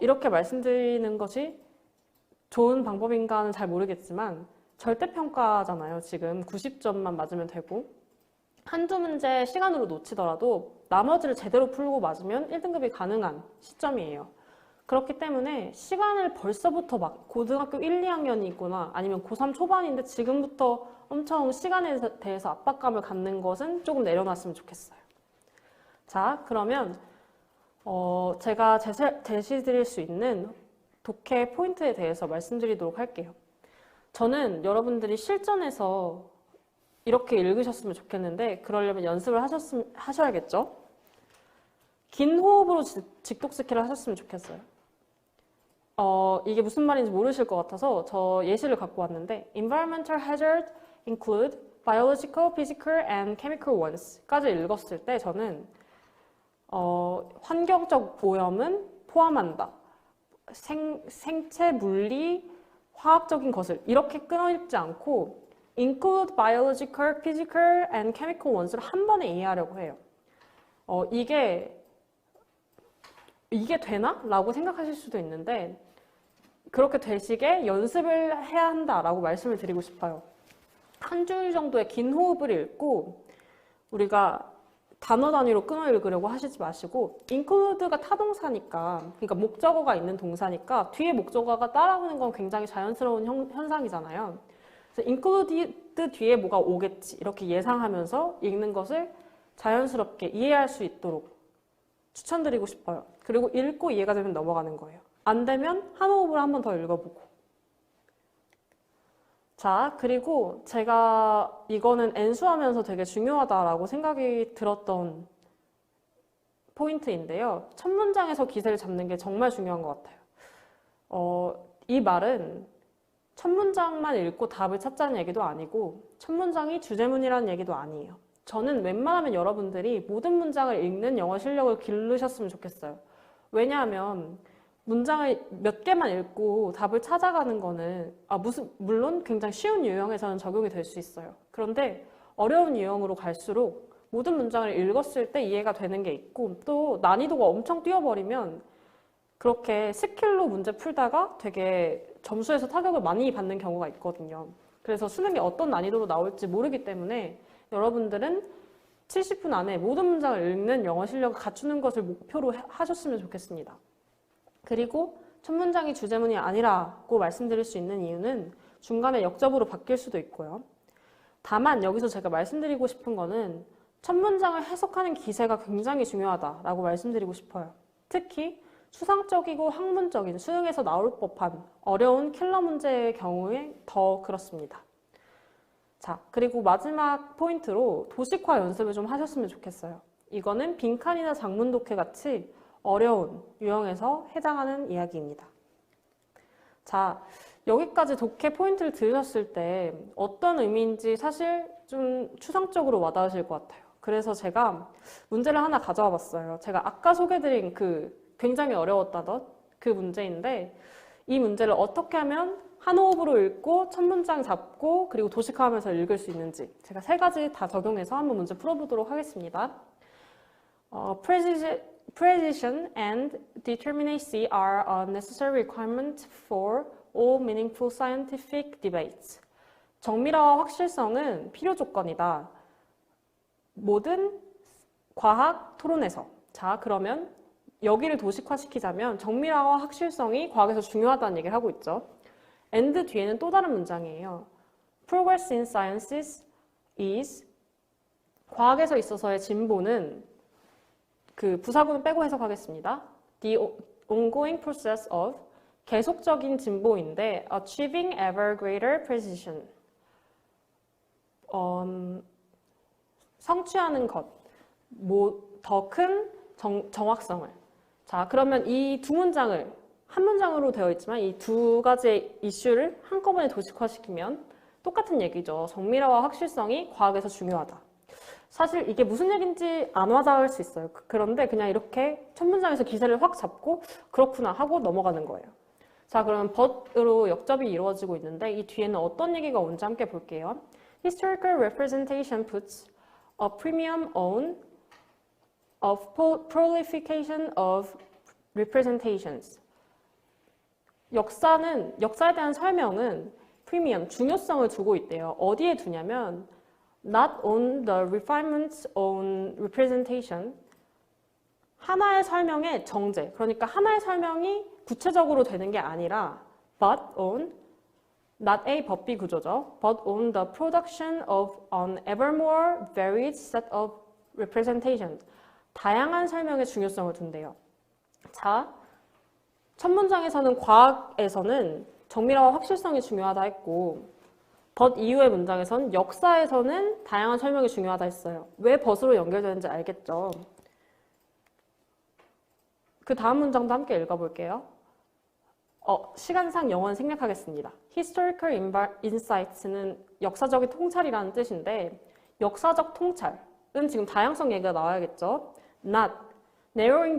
이렇게 말씀드리는 것이 좋은 방법인가는 잘 모르겠지만 절대평가잖아요. 지금 90점만 맞으면 되고 한두 문제 시간으로 놓치더라도 나머지를 제대로 풀고 맞으면 1등급이 가능한 시점이에요. 그렇기 때문에 시간을 벌써부터 막 고등학교 1, 2학년이 있거나 아니면 고3 초반인데 지금부터 엄청 시간에 대해서 압박감을 갖는 것은 조금 내려놨으면 좋겠어요. 자, 그러면 제가 제시드릴 수 있는 독해 포인트에 대해서 말씀드리도록 할게요. 저는 여러분들이 실전에서 이렇게 읽으셨으면 좋겠는데 그러려면 연습을 하셔야겠죠? 긴 호흡으로 직독 스킬을 하셨으면 좋겠어요. 이게 무슨 말인지 모르실 것 같아서 저 예시를 갖고 왔는데 Environmental hazard include biological, physical, and chemical ones 까지 읽었을 때 저는 환경적 오염은 포함한다. 생체, 물리, 화학적인 것을 이렇게 끊어 읽지 않고 include biological, physical, and chemical ones를 한 번에 이해하려고 해요. 이게 이게 되나? 라고 생각하실 수도 있는데 그렇게 되시게 연습을 해야 한다라고 말씀을 드리고 싶어요. 한 줄 정도의 긴 호흡을 읽고 우리가 단어 단위로 끊어 읽으려고 하시지 마시고 include가 타동사니까 그러니까 목적어가 있는 동사니까 뒤에 목적어가 따라오는 건 굉장히 자연스러운 현상이잖아요. 그래서 include 뒤에 뭐가 오겠지 이렇게 예상하면서 읽는 것을 자연스럽게 이해할 수 있도록 추천드리고 싶어요. 그리고 읽고 이해가 되면 넘어가는 거예요. 안 되면 한 호흡을 한 번 더 읽어보고. 자, 그리고 제가 이거는 엔수하면서 되게 중요하다라고 생각이 들었던 포인트인데요. 첫 문장에서 기세를 잡는 게 정말 중요한 것 같아요. 이 말은 첫 문장만 읽고 답을 찾자는 얘기도 아니고 첫 문장이 주제문이라는 얘기도 아니에요. 저는 웬만하면 여러분들이 모든 문장을 읽는 영어 실력을 기르셨으면 좋겠어요. 왜냐하면 문장을 몇 개만 읽고 답을 찾아가는 거는 물론 굉장히 쉬운 유형에서는 적용이 될 수 있어요. 그런데 어려운 유형으로 갈수록 모든 문장을 읽었을 때 이해가 되는 게 있고 또 난이도가 엄청 뛰어버리면 그렇게 스킬로 문제 풀다가 되게 점수에서 타격을 많이 받는 경우가 있거든요. 그래서 수능이 어떤 난이도로 나올지 모르기 때문에 여러분들은 70분 안에 모든 문장을 읽는 영어 실력을 갖추는 것을 목표로 하셨으면 좋겠습니다. 그리고 첫 문장이 주제문이 아니라고 말씀드릴 수 있는 이유는 중간에 역접으로 바뀔 수도 있고요. 다만 여기서 제가 말씀드리고 싶은 거는 첫 문장을 해석하는 기세가 굉장히 중요하다라고 말씀드리고 싶어요. 특히 추상적이고 학문적인 수능에서 나올 법한 어려운 킬러 문제의 경우에 더 그렇습니다. 자, 그리고 마지막 포인트로 도식화 연습을 좀 하셨으면 좋겠어요. 이거는 빈칸이나 장문 독해 같이 어려운 유형에서 해당하는 이야기입니다. 자, 여기까지 독해 포인트를 들으셨을 때 어떤 의미인지 사실 좀 추상적으로 와닿으실 것 같아요. 그래서 제가 문제를 하나 가져와 봤어요. 제가 아까 소개해드린 그 굉장히 어려웠다던 그 문제인데 이 문제를 어떻게 하면 한 호흡으로 읽고 첫 문장 잡고 그리고 도식화하면서 읽을 수 있는지 제가 3가지 다 적용해서 한번 문제 풀어보도록 하겠습니다. Precision and determinacy are a necessary requirement for all meaningful scientific debates. 정밀화와 확실성은 필요 조건이다. 모든 과학 토론에서. 자, 그러면 여기를 도식화시키자면 정밀화와 확실성이 과학에서 중요하다는 얘기를 하고 있죠. and 뒤에는 또 다른 문장이에요. Progress in sciences is 과학에서 있어서의 진보는 그 부사구는 빼고 해석하겠습니다. The ongoing process of 계속적인 진보인데 achieving ever greater precision 성취하는 것, 더 큰 정확성을. 자, 그러면 이 두 문장을 한 문장으로 되어 있지만 이 2가지의 이슈를 한꺼번에 도식화시키면 똑같은 얘기죠. 정밀화와 확실성이 과학에서 중요하다. 사실 이게 무슨 얘기인지 안 와닿을 수 있어요. 그런데 그냥 이렇게 첫 문장에서 기세를 확 잡고 그렇구나 하고 넘어가는 거예요. 자, 그럼 but으로 역접이 이루어지고 있는데 이 뒤에는 어떤 얘기가 온지 함께 볼게요. Historical representation puts a premium on of prolification of representations. 역사에 대한 설명은 프리미엄, 중요성을 두고 있대요. 어디에 두냐면 not on the refinements on representation. 하나의 설명의 정제, 그러니까 하나의 설명이 구체적으로 되는 게 아니라 but on, not A, but B 구조죠. but on the production of an ever more varied set of representations. 다양한 설명의 중요성을 둔대요. 자, 첫 문장에서는 과학에서는 정밀화와 확실성이 중요하다 했고 but 이후의 문장에서는 역사에서는 다양한 설명이 중요하다 했어요. 왜 but으로 연결되는지 알겠죠? 그 다음 문장도 함께 읽어볼게요. 시간상 영어는 생략하겠습니다. Historical insights는 역사적인 통찰이라는 뜻인데 역사적 통찰은 지금 다양성 얘기가 나와야겠죠. Not narrowing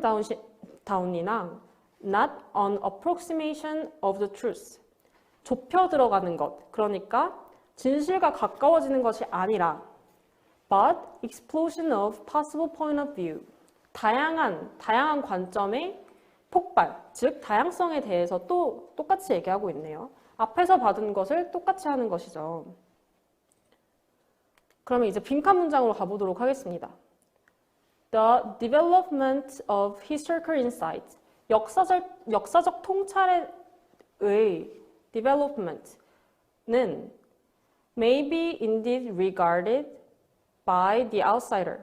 down이나 not an approximation of the truth. 좁혀 들어가는 것. 그러니까 진실과 가까워지는 것이 아니라 but explosion of possible point of view. 다양한 관점의 폭발, 즉 다양성에 대해서 또 똑같이 얘기하고 있네요. 앞에서 받은 것을 똑같이 하는 것이죠. 그러면 이제 빈칸 문장으로 가보도록 하겠습니다. The development of historical insight, 역사적 통찰의 development는 may be indeed regarded by the outsider.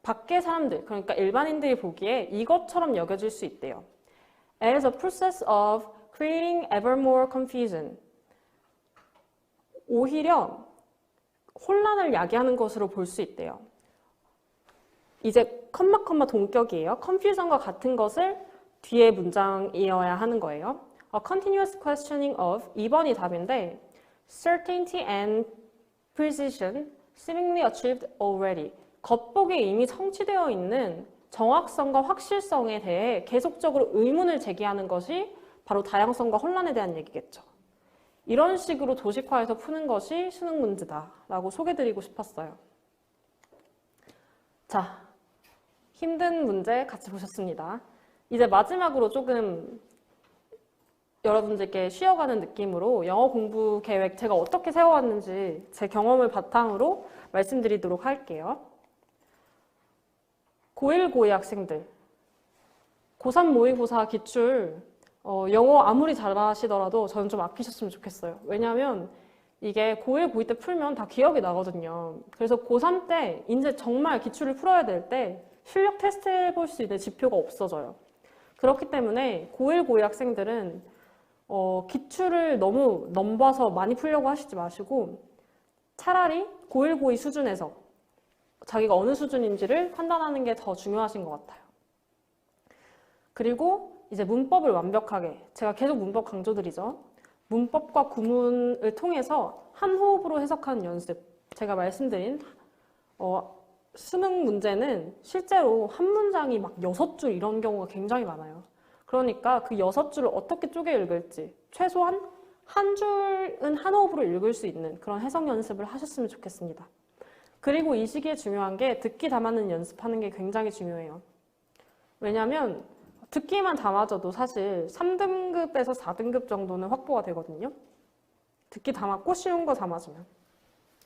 밖의 사람들, 그러니까 일반인들이 보기에 이것처럼 여겨질 수 있대요. As a process of creating ever more confusion. 오히려 혼란을 야기하는 것으로 볼 수 있대요. 이제 컴마 동격이에요. confusion과 같은 것을 뒤에 문장이어야 하는 거예요. A continuous questioning of 2번이 답인데 certainty and precision seemingly achieved already. 겉보기에 이미 성취되어 있는 정확성과 확실성에 대해 계속적으로 의문을 제기하는 것이 바로 다양성과 혼란에 대한 얘기겠죠. 이런 식으로 도식화해서 푸는 것이 수능 문제다라고 소개드리고 싶었어요. 자, 힘든 문제 같이 보셨습니다. 이제 마지막으로 조금 여러분들께 쉬어가는 느낌으로 영어 공부 계획 제가 어떻게 세워왔는지 제 경험을 바탕으로 말씀드리도록 할게요. 고1, 고2 학생들, 고3 모의고사 기출 영어 아무리 잘하시더라도 저는 좀 아끼셨으면 좋겠어요. 왜냐하면 이게 고1, 고2 때 풀면 다 기억이 나거든요. 그래서 고3 때 이제 정말 기출을 풀어야 될 때 실력 테스트 해볼 수 있는 지표가 없어져요. 그렇기 때문에 고1, 고2 학생들은 기출을 너무 넘봐서 많이 풀려고 하시지 마시고 차라리 고1, 고2 수준에서 자기가 어느 수준인지를 판단하는 게 더 중요하신 것 같아요. 그리고 이제 문법을 완벽하게, 제가 계속 문법 강조드리죠. 문법과 구문을 통해서 한 호흡으로 해석하는 연습. 제가 말씀드린 수능 문제는 실제로 한 문장이 막 6줄 이런 경우가 굉장히 많아요. 그러니까 그 6줄을 어떻게 쪼개 읽을지 최소한 한 줄은 한 호흡으로 읽을 수 있는 그런 해석 연습을 하셨으면 좋겠습니다. 그리고 이 시기에 중요한 게 듣기 담아는 연습하는 게 굉장히 중요해요. 왜냐하면 듣기만 담아져도 사실 3등급에서 4등급 정도는 확보가 되거든요. 듣기 담았고 쉬운 거 담아주면.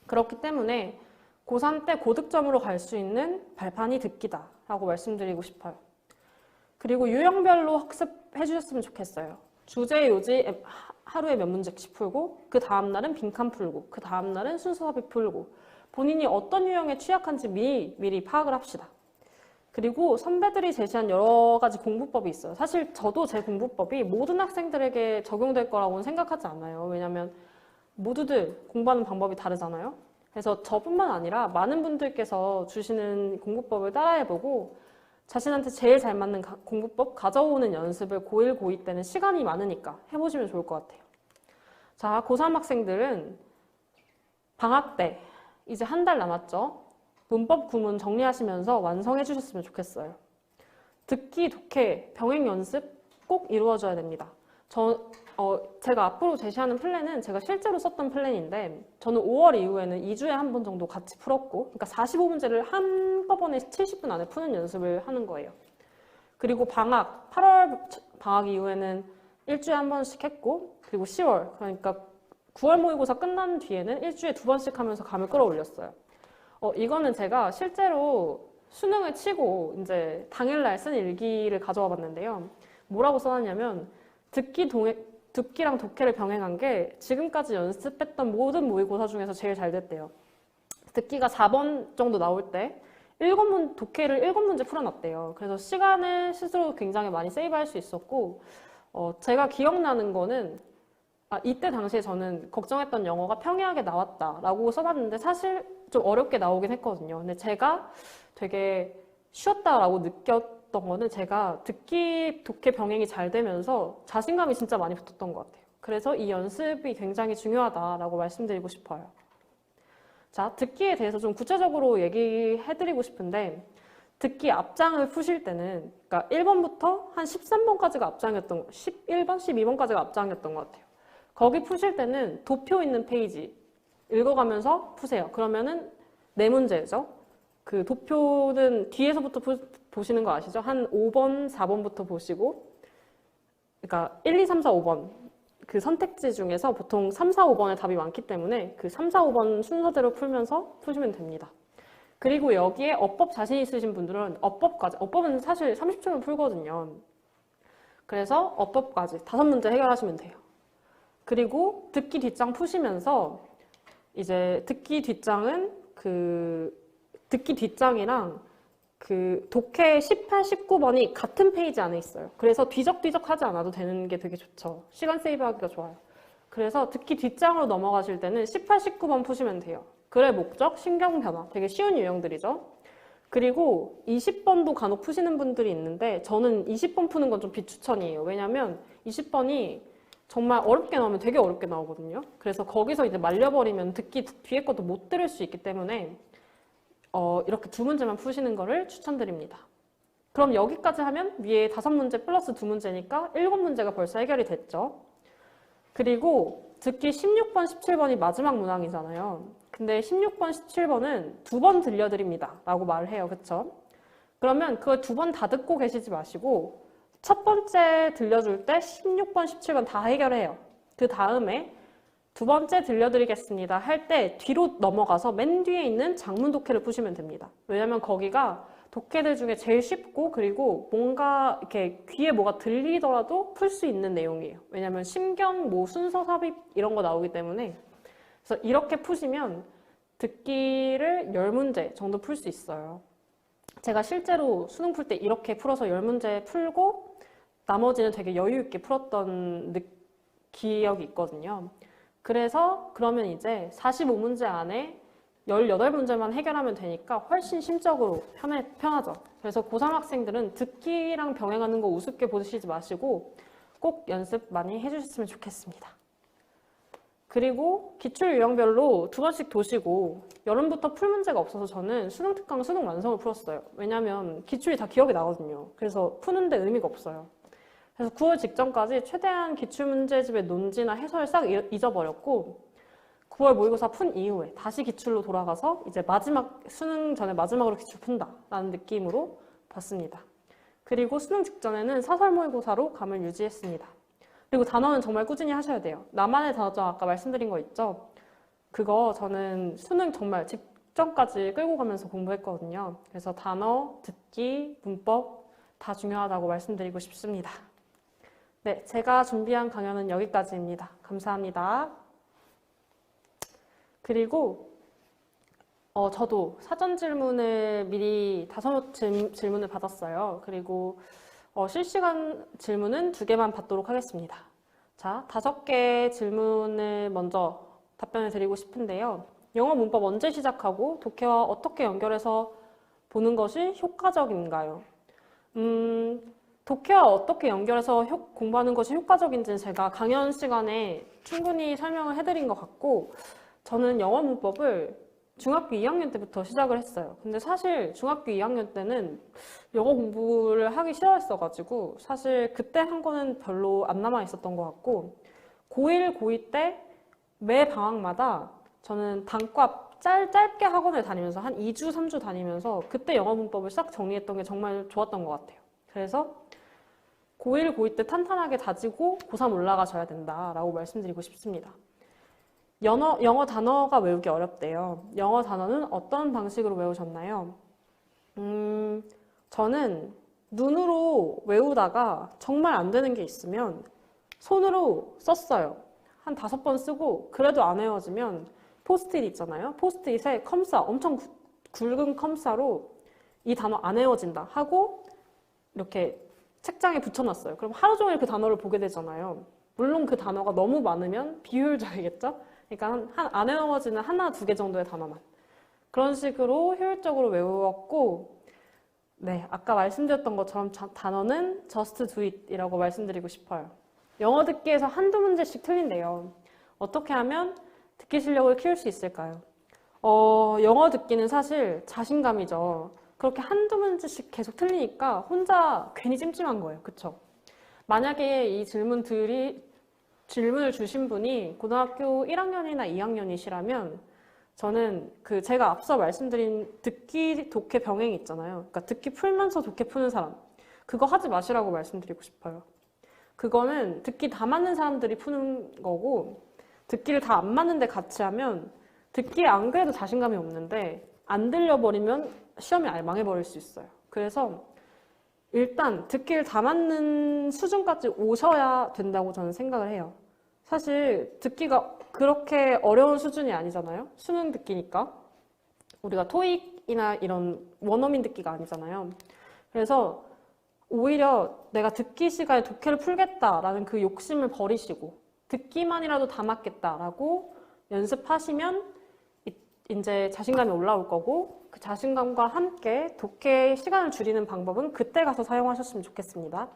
그렇기 때문에 고3 때 고득점으로 갈 수 있는 발판이 듣기다 라고 말씀드리고 싶어요. 그리고 유형별로 학습해 주셨으면 좋겠어요. 주제, 요지 하루에 몇 문제씩 풀고 그 다음 날은 빈칸 풀고 그 다음 날은 순서삽입 풀고 본인이 어떤 유형에 취약한지 미리 파악을 합시다. 그리고 선배들이 제시한 여러 가지 공부법이 있어요. 사실 저도 제 공부법이 모든 학생들에게 적용될 거라고는 생각하지 않아요. 왜냐하면 모두들 공부하는 방법이 다르잖아요. 그래서 저뿐만 아니라 많은 분들께서 주시는 공부법을 따라해보고 자신한테 제일 잘 맞는 공부법 가져오는 연습을 고1, 고2 때는 시간이 많으니까 해보시면 좋을 것 같아요. 자, 고3 학생들은 방학 때 이제 한 달 남았죠. 문법 구문 정리하시면서 완성해 주셨으면 좋겠어요. 듣기, 독해, 병행 연습 꼭 이루어져야 됩니다. 제가 앞으로 제시하는 플랜은 제가 실제로 썼던 플랜인데 저는 5월 이후에는 2주에 한 번 정도 같이 풀었고 그러니까 45문제를 한꺼번에 70분 안에 푸는 연습을 하는 거예요. 그리고 8월 방학 이후에는 일주일에 한 번씩 했고 그리고 10월 그러니까 9월 모의고사 끝난 뒤에는 일주일에 2번씩 하면서 감을 끌어올렸어요. 이거는 제가 실제로 수능을 치고 이제 당일날 쓴 일기를 가져와 봤는데요. 뭐라고 써놨냐면 듣기랑 독해를 병행한 게 지금까지 연습했던 모든 모의고사 중에서 제일 잘 됐대요. 듣기가 4번 정도 나올 때 독해를 7문제 풀어놨대요. 그래서 시간을 스스로 굉장히 많이 세이브할 수 있었고 제가 기억나는 거는 이때 당시에 저는 걱정했던 영어가 평이하게 나왔다라고 써봤는데 사실 좀 어렵게 나오긴 했거든요. 근데 제가 되게 쉬웠다라고 느꼈던 거는 제가 듣기, 독해 병행이 잘 되면서 자신감이 진짜 많이 붙었던 것 같아요. 그래서 이 연습이 굉장히 중요하다라고 말씀드리고 싶어요. 자, 듣기에 대해서 좀 구체적으로 얘기해드리고 싶은데 듣기 앞장을 푸실 때는 그러니까 1번부터 한 13번까지가 앞장이었던 11번, 12번까지가 앞장이었던 것 같아요. 거기 푸실 때는 도표 있는 페이지 읽어가면서 푸세요. 그러면은 4문제죠. 그 도표는 뒤에서부터 보시는 거 아시죠? 한 5번, 4번부터 보시고, 그러니까 1, 2, 3, 4, 5번 그 선택지 중에서 보통 3, 4, 5번에 답이 많기 때문에 그 3, 4, 5번 순서대로 풀면서 푸시면 됩니다. 그리고 여기에 어법 자신 있으신 분들은 어법까지, 어법은 사실 30초면 풀거든요. 그래서 어법까지 5문제 해결하시면 돼요. 그리고 듣기 뒷장 푸시면서 이제 듣기 뒷장은 듣기 뒷장이랑 독해 18, 19번이 같은 페이지 안에 있어요. 그래서 뒤적뒤적 하지 않아도 되는 게 되게 좋죠. 시간 세이브하기가 좋아요. 그래서 듣기 뒷장으로 넘어가실 때는 18, 19번 푸시면 돼요. 글의 목적, 신경 변화. 되게 쉬운 유형들이죠. 그리고 20번도 간혹 푸시는 분들이 있는데 저는 20번 푸는 건 좀 비추천이에요. 왜냐면 20번이 정말 어렵게 나오면 되게 어렵게 나오거든요. 그래서 거기서 이제 말려버리면 듣기 뒤에 것도 못 들을 수 있기 때문에 이렇게 2문제만 푸시는 거를 추천드립니다. 그럼 여기까지 하면 위에 5문제 플러스 2문제니까 7문제가 벌써 해결이 됐죠. 그리고 듣기 16번, 17번이 마지막 문항이잖아요. 근데 16번, 17번은 2번 들려드립니다 라고 말을 해요. 그쵸? 그러면 그걸 2번 다 듣고 계시지 마시고 첫 번째 들려줄 때 16번, 17번 다 해결해요. 그 다음에 2번째 들려드리겠습니다 할 때 뒤로 넘어가서 맨 뒤에 있는 장문 독해를 푸시면 됩니다. 왜냐면 거기가 독해들 중에 제일 쉽고 그리고 뭔가 이렇게 귀에 뭐가 들리더라도 풀 수 있는 내용이에요. 왜냐면 심경, 순서 삽입 이런 거 나오기 때문에. 그래서 이렇게 푸시면 듣기를 10문제 정도 풀 수 있어요. 제가 실제로 수능 풀 때 이렇게 풀어서 10문제 풀고 나머지는 되게 여유 있게 풀었던 기억이 있거든요. 그래서 그러면 이제 45문제 안에 18문제만 해결하면 되니까 훨씬 심적으로 편하죠. 그래서 고3 학생들은 듣기랑 병행하는 거 우습게 보시지 마시고 꼭 연습 많이 해주셨으면 좋겠습니다. 그리고 기출 유형별로 2번씩 도시고 여름부터 풀 문제가 없어서 저는 수능 특강 수능 완성을 풀었어요. 왜냐면 기출이 다 기억이 나거든요. 그래서 푸는데 의미가 없어요. 그래서 9월 직전까지 최대한 기출문제집의 논지나 해설을 싹 잊어버렸고 9월 모의고사 푼 이후에 다시 기출로 돌아가서 이제 수능 전에 마지막으로 기출 푼다 라는 느낌으로 봤습니다. 그리고 수능 직전에는 사설 모의고사로 감을 유지했습니다. 그리고 단어는 정말 꾸준히 하셔야 돼요. 나만의 단어점 아까 말씀드린 거 있죠? 그거 저는 수능 정말 직전까지 끌고 가면서 공부했거든요. 그래서 단어, 듣기, 문법 다 중요하다고 말씀드리고 싶습니다. 네, 제가 준비한 강연은 여기까지입니다. 감사합니다. 그리고 저도 사전 질문을 미리 5질문을 받았어요. 그리고 실시간 질문은 2개만 받도록 하겠습니다. 자, 5개 질문을 먼저 답변을 드리고 싶은데요. 영어 문법 언제 시작하고 독해와 어떻게 연결해서 보는 것이 효과적인가요? 독해와 어떻게 연결해서 공부하는 것이 효과적인지는 제가 강연 시간에 충분히 설명을 해드린 것 같고 저는 영어 문법을 중학교 2학년 때부터 시작을 했어요. 근데 사실 중학교 2학년 때는 영어 공부를 하기 싫어했어가지고 사실 그때 한 거는 별로 안 남아 있었던 것 같고 고1, 고2 때 매 방학마다 저는 단과 짧게 학원을 다니면서 한 2주, 3주 다니면서 그때 영어 문법을 싹 정리했던 게 정말 좋았던 것 같아요. 그래서 고1, 고2 때 탄탄하게 다지고 고3 올라가셔야 된다라고 말씀드리고 싶습니다. 영어 단어가 외우기 어렵대요. 영어 단어는 어떤 방식으로 외우셨나요? 저는 눈으로 외우다가 정말 안 되는 게 있으면 손으로 썼어요. 한 5번 쓰고 그래도 안 외워지면 포스트잇 있잖아요. 포스트잇에 컴사, 엄청 굵은 컴사로 이 단어 안 외워진다 하고 이렇게 책장에 붙여놨어요. 그럼 하루 종일 그 단어를 보게 되잖아요. 물론 그 단어가 너무 많으면 비효율적이겠죠? 그러니까 안 외워지는 하나, 2개 정도의 단어만. 그런 식으로 효율적으로 외웠고, 네, 아까 말씀드렸던 것처럼 단어는 just do it 이라고 말씀드리고 싶어요. 영어 듣기에서 한두 문제씩 틀린대요. 어떻게 하면 듣기 실력을 키울 수 있을까요? 영어 듣기는 사실 자신감이죠. 그렇게 한두 문제씩 계속 틀리니까 혼자 괜히 찜찜한 거예요. 그쵸? 만약에 이 질문을 주신 분이 고등학교 1학년이나 2학년이시라면 저는 제가 앞서 말씀드린 듣기 독해 병행이 있잖아요. 그러니까 듣기 풀면서 독해 푸는 사람. 그거 하지 마시라고 말씀드리고 싶어요. 그거는 듣기 다 맞는 사람들이 푸는 거고, 듣기를 다 안 맞는데 같이 하면 듣기에 안 그래도 자신감이 없는데 안 들려버리면 시험이 아예 망해버릴 수 있어요. 그래서 일단 듣기를 다 맞는 수준까지 오셔야 된다고 저는 생각을 해요. 사실 듣기가 그렇게 어려운 수준이 아니잖아요. 수능 듣기니까. 우리가 토익이나 이런 원어민 듣기가 아니잖아요. 그래서 오히려 내가 듣기 시간에 독해를 풀겠다라는 그 욕심을 버리시고 듣기만이라도 다 맞겠다라고 연습하시면 이제 자신감이 올라올 거고, 그 자신감과 함께 독해 시간을 줄이는 방법은 그때 가서 사용하셨으면 좋겠습니다.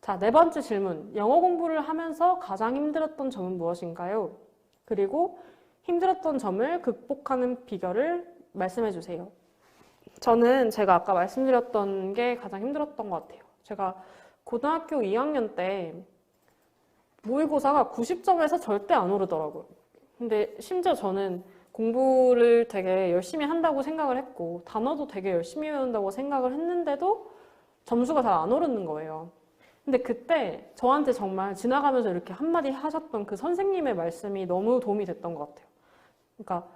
자, 네 번째 질문. 영어 공부를 하면서 가장 힘들었던 점은 무엇인가요? 그리고 힘들었던 점을 극복하는 비결을 말씀해 주세요. 저는 제가 아까 말씀드렸던 게 가장 힘들었던 것 같아요. 제가 고등학교 2학년 때 모의고사가 90점에서 절대 안 오르더라고요. 근데 심지어 저는 공부를 되게 열심히 한다고 생각을 했고 단어도 되게 열심히 외운다고 생각을 했는데도 점수가 잘 안 오르는 거예요. 근데 그때 저한테 정말 지나가면서 이렇게 한마디 하셨던 그 선생님의 말씀이 너무 도움이 됐던 것 같아요. 그러니까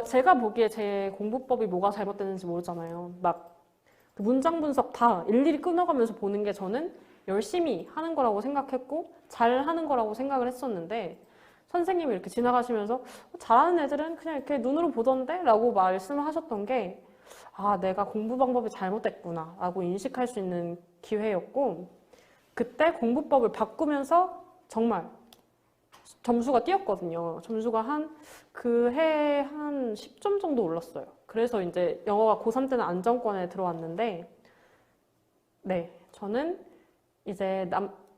제가 보기에 제 공부법이 뭐가 잘못됐는지 모르잖아요. 막 그 문장 분석 다 일일이 끊어가면서 보는 게 저는 열심히 하는 거라고 생각했고 잘 하는 거라고 생각을 했었는데, 선생님이 이렇게 지나가시면서 잘하는 애들은 그냥 이렇게 눈으로 보던데? 라고 말씀을 하셨던 게, 아, 내가 공부 방법이 잘못됐구나 라고 인식할 수 있는 기회였고, 그때 공부법을 바꾸면서 정말 점수가 뛰었거든요. 점수가 그 해에 한 10점 정도 올랐어요. 그래서 이제 영어가 고3 때는 안정권에 들어왔는데, 네, 저는 이제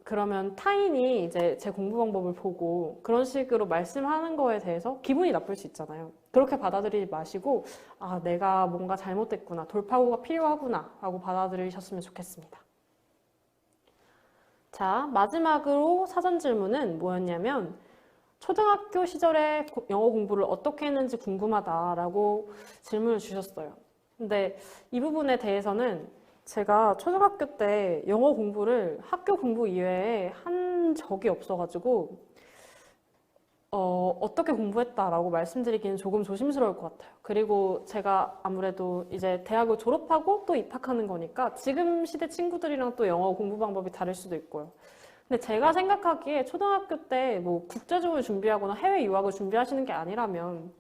그러면 타인이 이제 제 공부 방법을 보고 그런 식으로 말씀하는 거에 대해서 기분이 나쁠 수 있잖아요. 그렇게 받아들이지 마시고, 아, 내가 뭔가 잘못됐구나, 돌파구가 필요하구나 하고 받아들이셨으면 좋겠습니다. 자, 마지막으로 사전 질문은 뭐였냐면, 초등학교 시절에 영어 공부를 어떻게 했는지 궁금하다라고 질문을 주셨어요. 근데 이 부분에 대해서는 제가 초등학교 때 영어 공부를 학교 공부 이외에 한 적이 없어가지고 어떻게 공부했다라고 말씀드리기는 조금 조심스러울 것 같아요. 그리고 제가 아무래도 이제 대학을 졸업하고 또 입학하는 거니까 지금 시대 친구들이랑 또 영어 공부 방법이 다를 수도 있고요. 근데 제가 생각하기에 초등학교 때 뭐 국제조를 준비하거나 해외 유학을 준비하시는 게 아니라면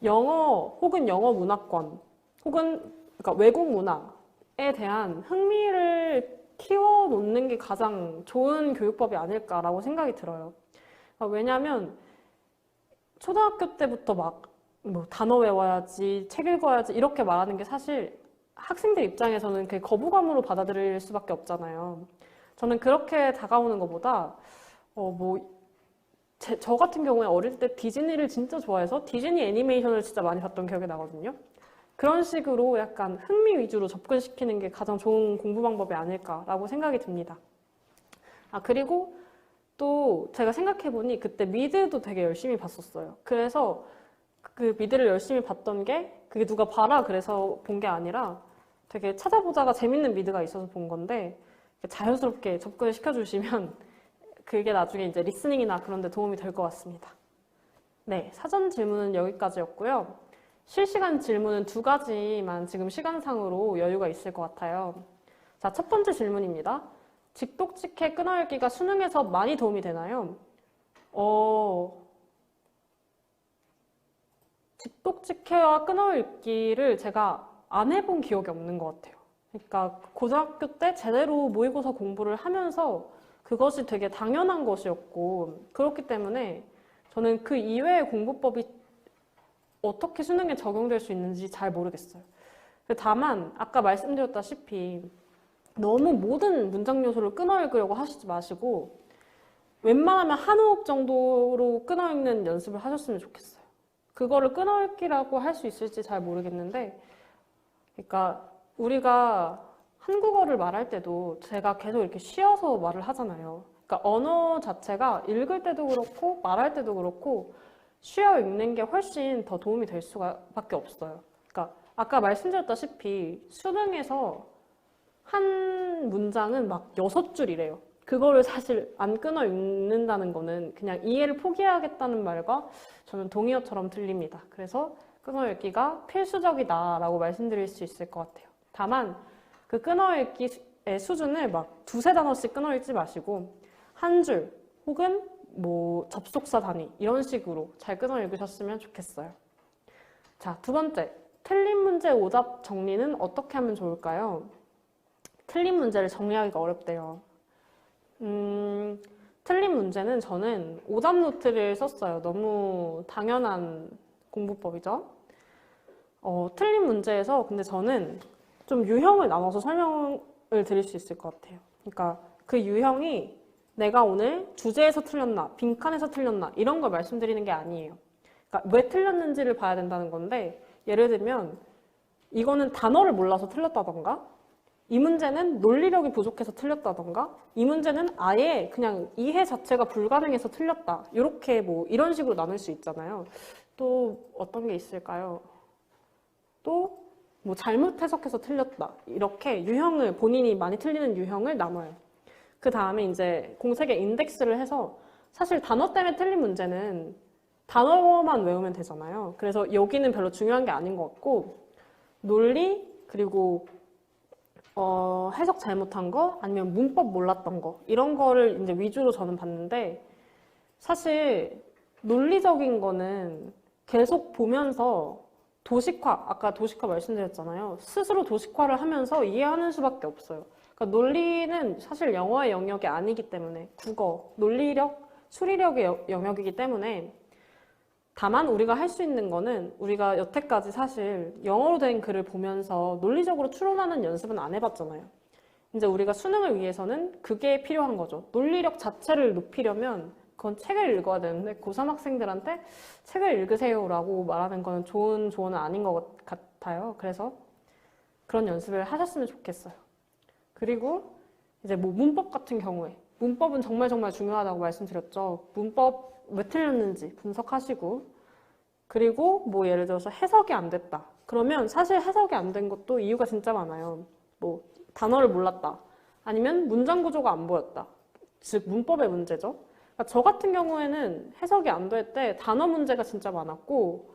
영어 혹은 영어 문화권 혹은 그러니까 외국 문화에 대한 흥미를 키워놓는 게 가장 좋은 교육법이 아닐까라고 생각이 들어요. 왜냐하면 초등학교 때부터 막 뭐 단어 외워야지, 책 읽어야지 이렇게 말하는 게 사실 학생들 입장에서는 그게 거부감으로 받아들일 수밖에 없잖아요. 저는 그렇게 다가오는 것보다 저 같은 경우에 어릴 때 디즈니를 진짜 좋아해서 디즈니 애니메이션을 진짜 많이 봤던 기억이 나거든요. 그런 식으로 약간 흥미 위주로 접근시키는 게 가장 좋은 공부 방법이 아닐까라고 생각이 듭니다. 아, 그리고 또 제가 생각해보니 그때 미드도 되게 열심히 봤었어요. 그래서 그 미드를 열심히 봤던 게 그게 누가 봐라 그래서 본 게 아니라 되게 찾아보다가 재밌는 미드가 있어서 본 건데, 자연스럽게 접근을 시켜주시면 그게 나중에 이제 리스닝이나 그런 데 도움이 될 것 같습니다. 네, 사전 질문은 여기까지였고요. 실시간 질문은 2가지만 지금 시간상으로 여유가 있을 것 같아요. 자, 첫 번째 질문입니다. 직독직해 끊어읽기가 수능에서 많이 도움이 되나요? 직독직해와 끊어읽기를 제가 안 해본 기억이 없는 것 같아요. 그러니까 고등학교 때 제대로 모의고사 공부를 하면서 그것이 되게 당연한 것이었고, 그렇기 때문에 저는 그 이외의 공부법이 어떻게 수능에 적용될 수 있는지 잘 모르겠어요. 다만 아까 말씀드렸다시피 너무 모든 문장 요소를 끊어읽으려고 하시지 마시고 웬만하면 한 호흡 정도로 끊어읽는 연습을 하셨으면 좋겠어요. 그거를 끊어읽기라고 할 수 있을지 잘 모르겠는데, 그러니까 우리가 한국어를 말할 때도 제가 계속 이렇게 쉬어서 말을 하잖아요. 그러니까 언어 자체가 읽을 때도 그렇고 말할 때도 그렇고 쉬어 읽는 게 훨씬 더 도움이 될 수밖에 없어요. 그러니까 아까 말씀드렸다시피 수능에서 한 문장은 막 6줄이래요. 그거를 사실 안 끊어 읽는다는 거는 그냥 이해를 포기하겠다는 말과 저는 동의어처럼 들립니다. 그래서 끊어 읽기가 필수적이다라고 말씀드릴 수 있을 것 같아요. 다만 그 끊어 읽기의 수준을 막 두세 단어씩 끊어 읽지 마시고 한 줄 혹은 뭐 접속사 단위 이런 식으로 잘 끊어 읽으셨으면 좋겠어요. 자, 두 번째, 틀린 문제 오답 정리는 어떻게 하면 좋을까요? 틀린 문제를 정리하기가 어렵대요. 틀린 문제는 저는 오답 노트를 썼어요. 너무 당연한 공부법이죠. 틀린 문제에서 근데 저는 좀 유형을 나눠서 설명을 드릴 수 있을 것 같아요. 그러니까 그 유형이 내가 오늘 주제에서 틀렸나, 빈칸에서 틀렸나 이런 걸 말씀드리는 게 아니에요. 그러니까 왜 틀렸는지를 봐야 된다는 건데 예를 들면 이거는 단어를 몰라서 틀렸다던가 이 문제는 논리력이 부족해서 틀렸다던가 이 문제는 아예 그냥 이해 자체가 불가능해서 틀렸다. 이렇게 뭐 이런 식으로 나눌 수 있잖아요. 또 어떤 게 있을까요? 또 뭐 잘못 해석해서 틀렸다. 이렇게 유형을 본인이 많이 틀리는 유형을 나눠요. 그 다음에 이제 공책에 인덱스를 해서 사실 단어 때문에 틀린 문제는 단어만 외우면 되잖아요. 그래서 여기는 별로 중요한 게 아닌 것 같고 논리 그리고 해석 잘못한 거 아니면 문법 몰랐던 거 이런 거를 이제 위주로 저는 봤는데 사실 논리적인 거는 계속 보면서 도식화, 아까 도식화 말씀드렸잖아요. 스스로 도식화를 하면서 이해하는 수밖에 없어요. 그러니까 논리는 사실 영어의 영역이 아니기 때문에 국어, 논리력, 수리력의 영역이기 때문에 다만 우리가 할 수 있는 거는 우리가 여태까지 사실 영어로 된 글을 보면서 논리적으로 추론하는 연습은 안 해봤잖아요. 이제 우리가 수능을 위해서는 그게 필요한 거죠. 논리력 자체를 높이려면 그건 책을 읽어야 되는데 고3 학생들한테 책을 읽으세요라고 말하는 건 좋은 조언은 아닌 것 같아요. 그래서 그런 연습을 하셨으면 좋겠어요. 그리고 이제 뭐 문법 같은 경우에 문법은 정말 중요하다고 말씀드렸죠. 문법 왜 틀렸는지 분석하시고 그리고 뭐 예를 들어서 해석이 안 됐다. 그러면 사실 해석이 안 된 것도 이유가 진짜 많아요. 뭐 단어를 몰랐다. 아니면 문장 구조가 안 보였다. 즉 문법의 문제죠. 그러니까 저 같은 경우에는 해석이 안 될 때 단어 문제가 진짜 많았고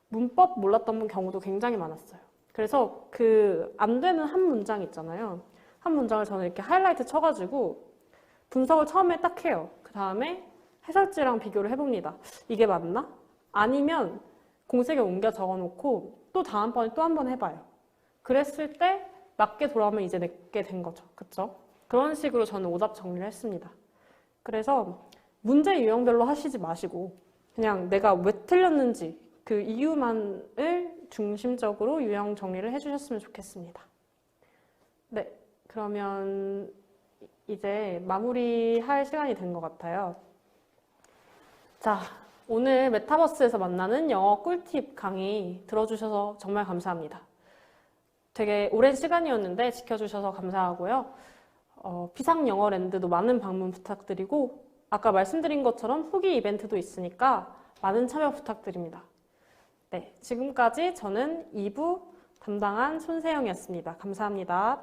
문법 몰랐던 경우도 굉장히 많았어요. 그래서 그 안 되는 한 문장 있잖아요. 한 문장을 저는 이렇게 하이라이트 쳐가지고 분석을 처음에 딱 해요. 그 다음에 해설지랑 비교를 해봅니다. 이게 맞나? 아니면 공책에 옮겨 적어놓고 또 다음번에 또 한 번 해봐요. 그랬을 때 맞게 돌아오면 이제 내게 된 거죠. 그쵸? 그런 식으로 저는 오답 정리를 했습니다. 그래서 문제 유형별로 하시지 마시고 그냥 내가 왜 틀렸는지 그 이유만을 중심적으로 유형 정리를 해주셨으면 좋겠습니다. 네, 그러면 이제 마무리할 시간이 된 것 같아요. 자, 오늘 메타버스에서 만나는 영어 꿀팁 강의 들어주셔서 정말 감사합니다. 되게 오랜 시간이었는데 지켜주셔서 감사하고요. 비상영어랜드도 많은 방문 부탁드리고 아까 말씀드린 것처럼 후기 이벤트도 있으니까 많은 참여 부탁드립니다. 네, 지금까지 저는 2부 담당한 손세영이었습니다. 감사합니다.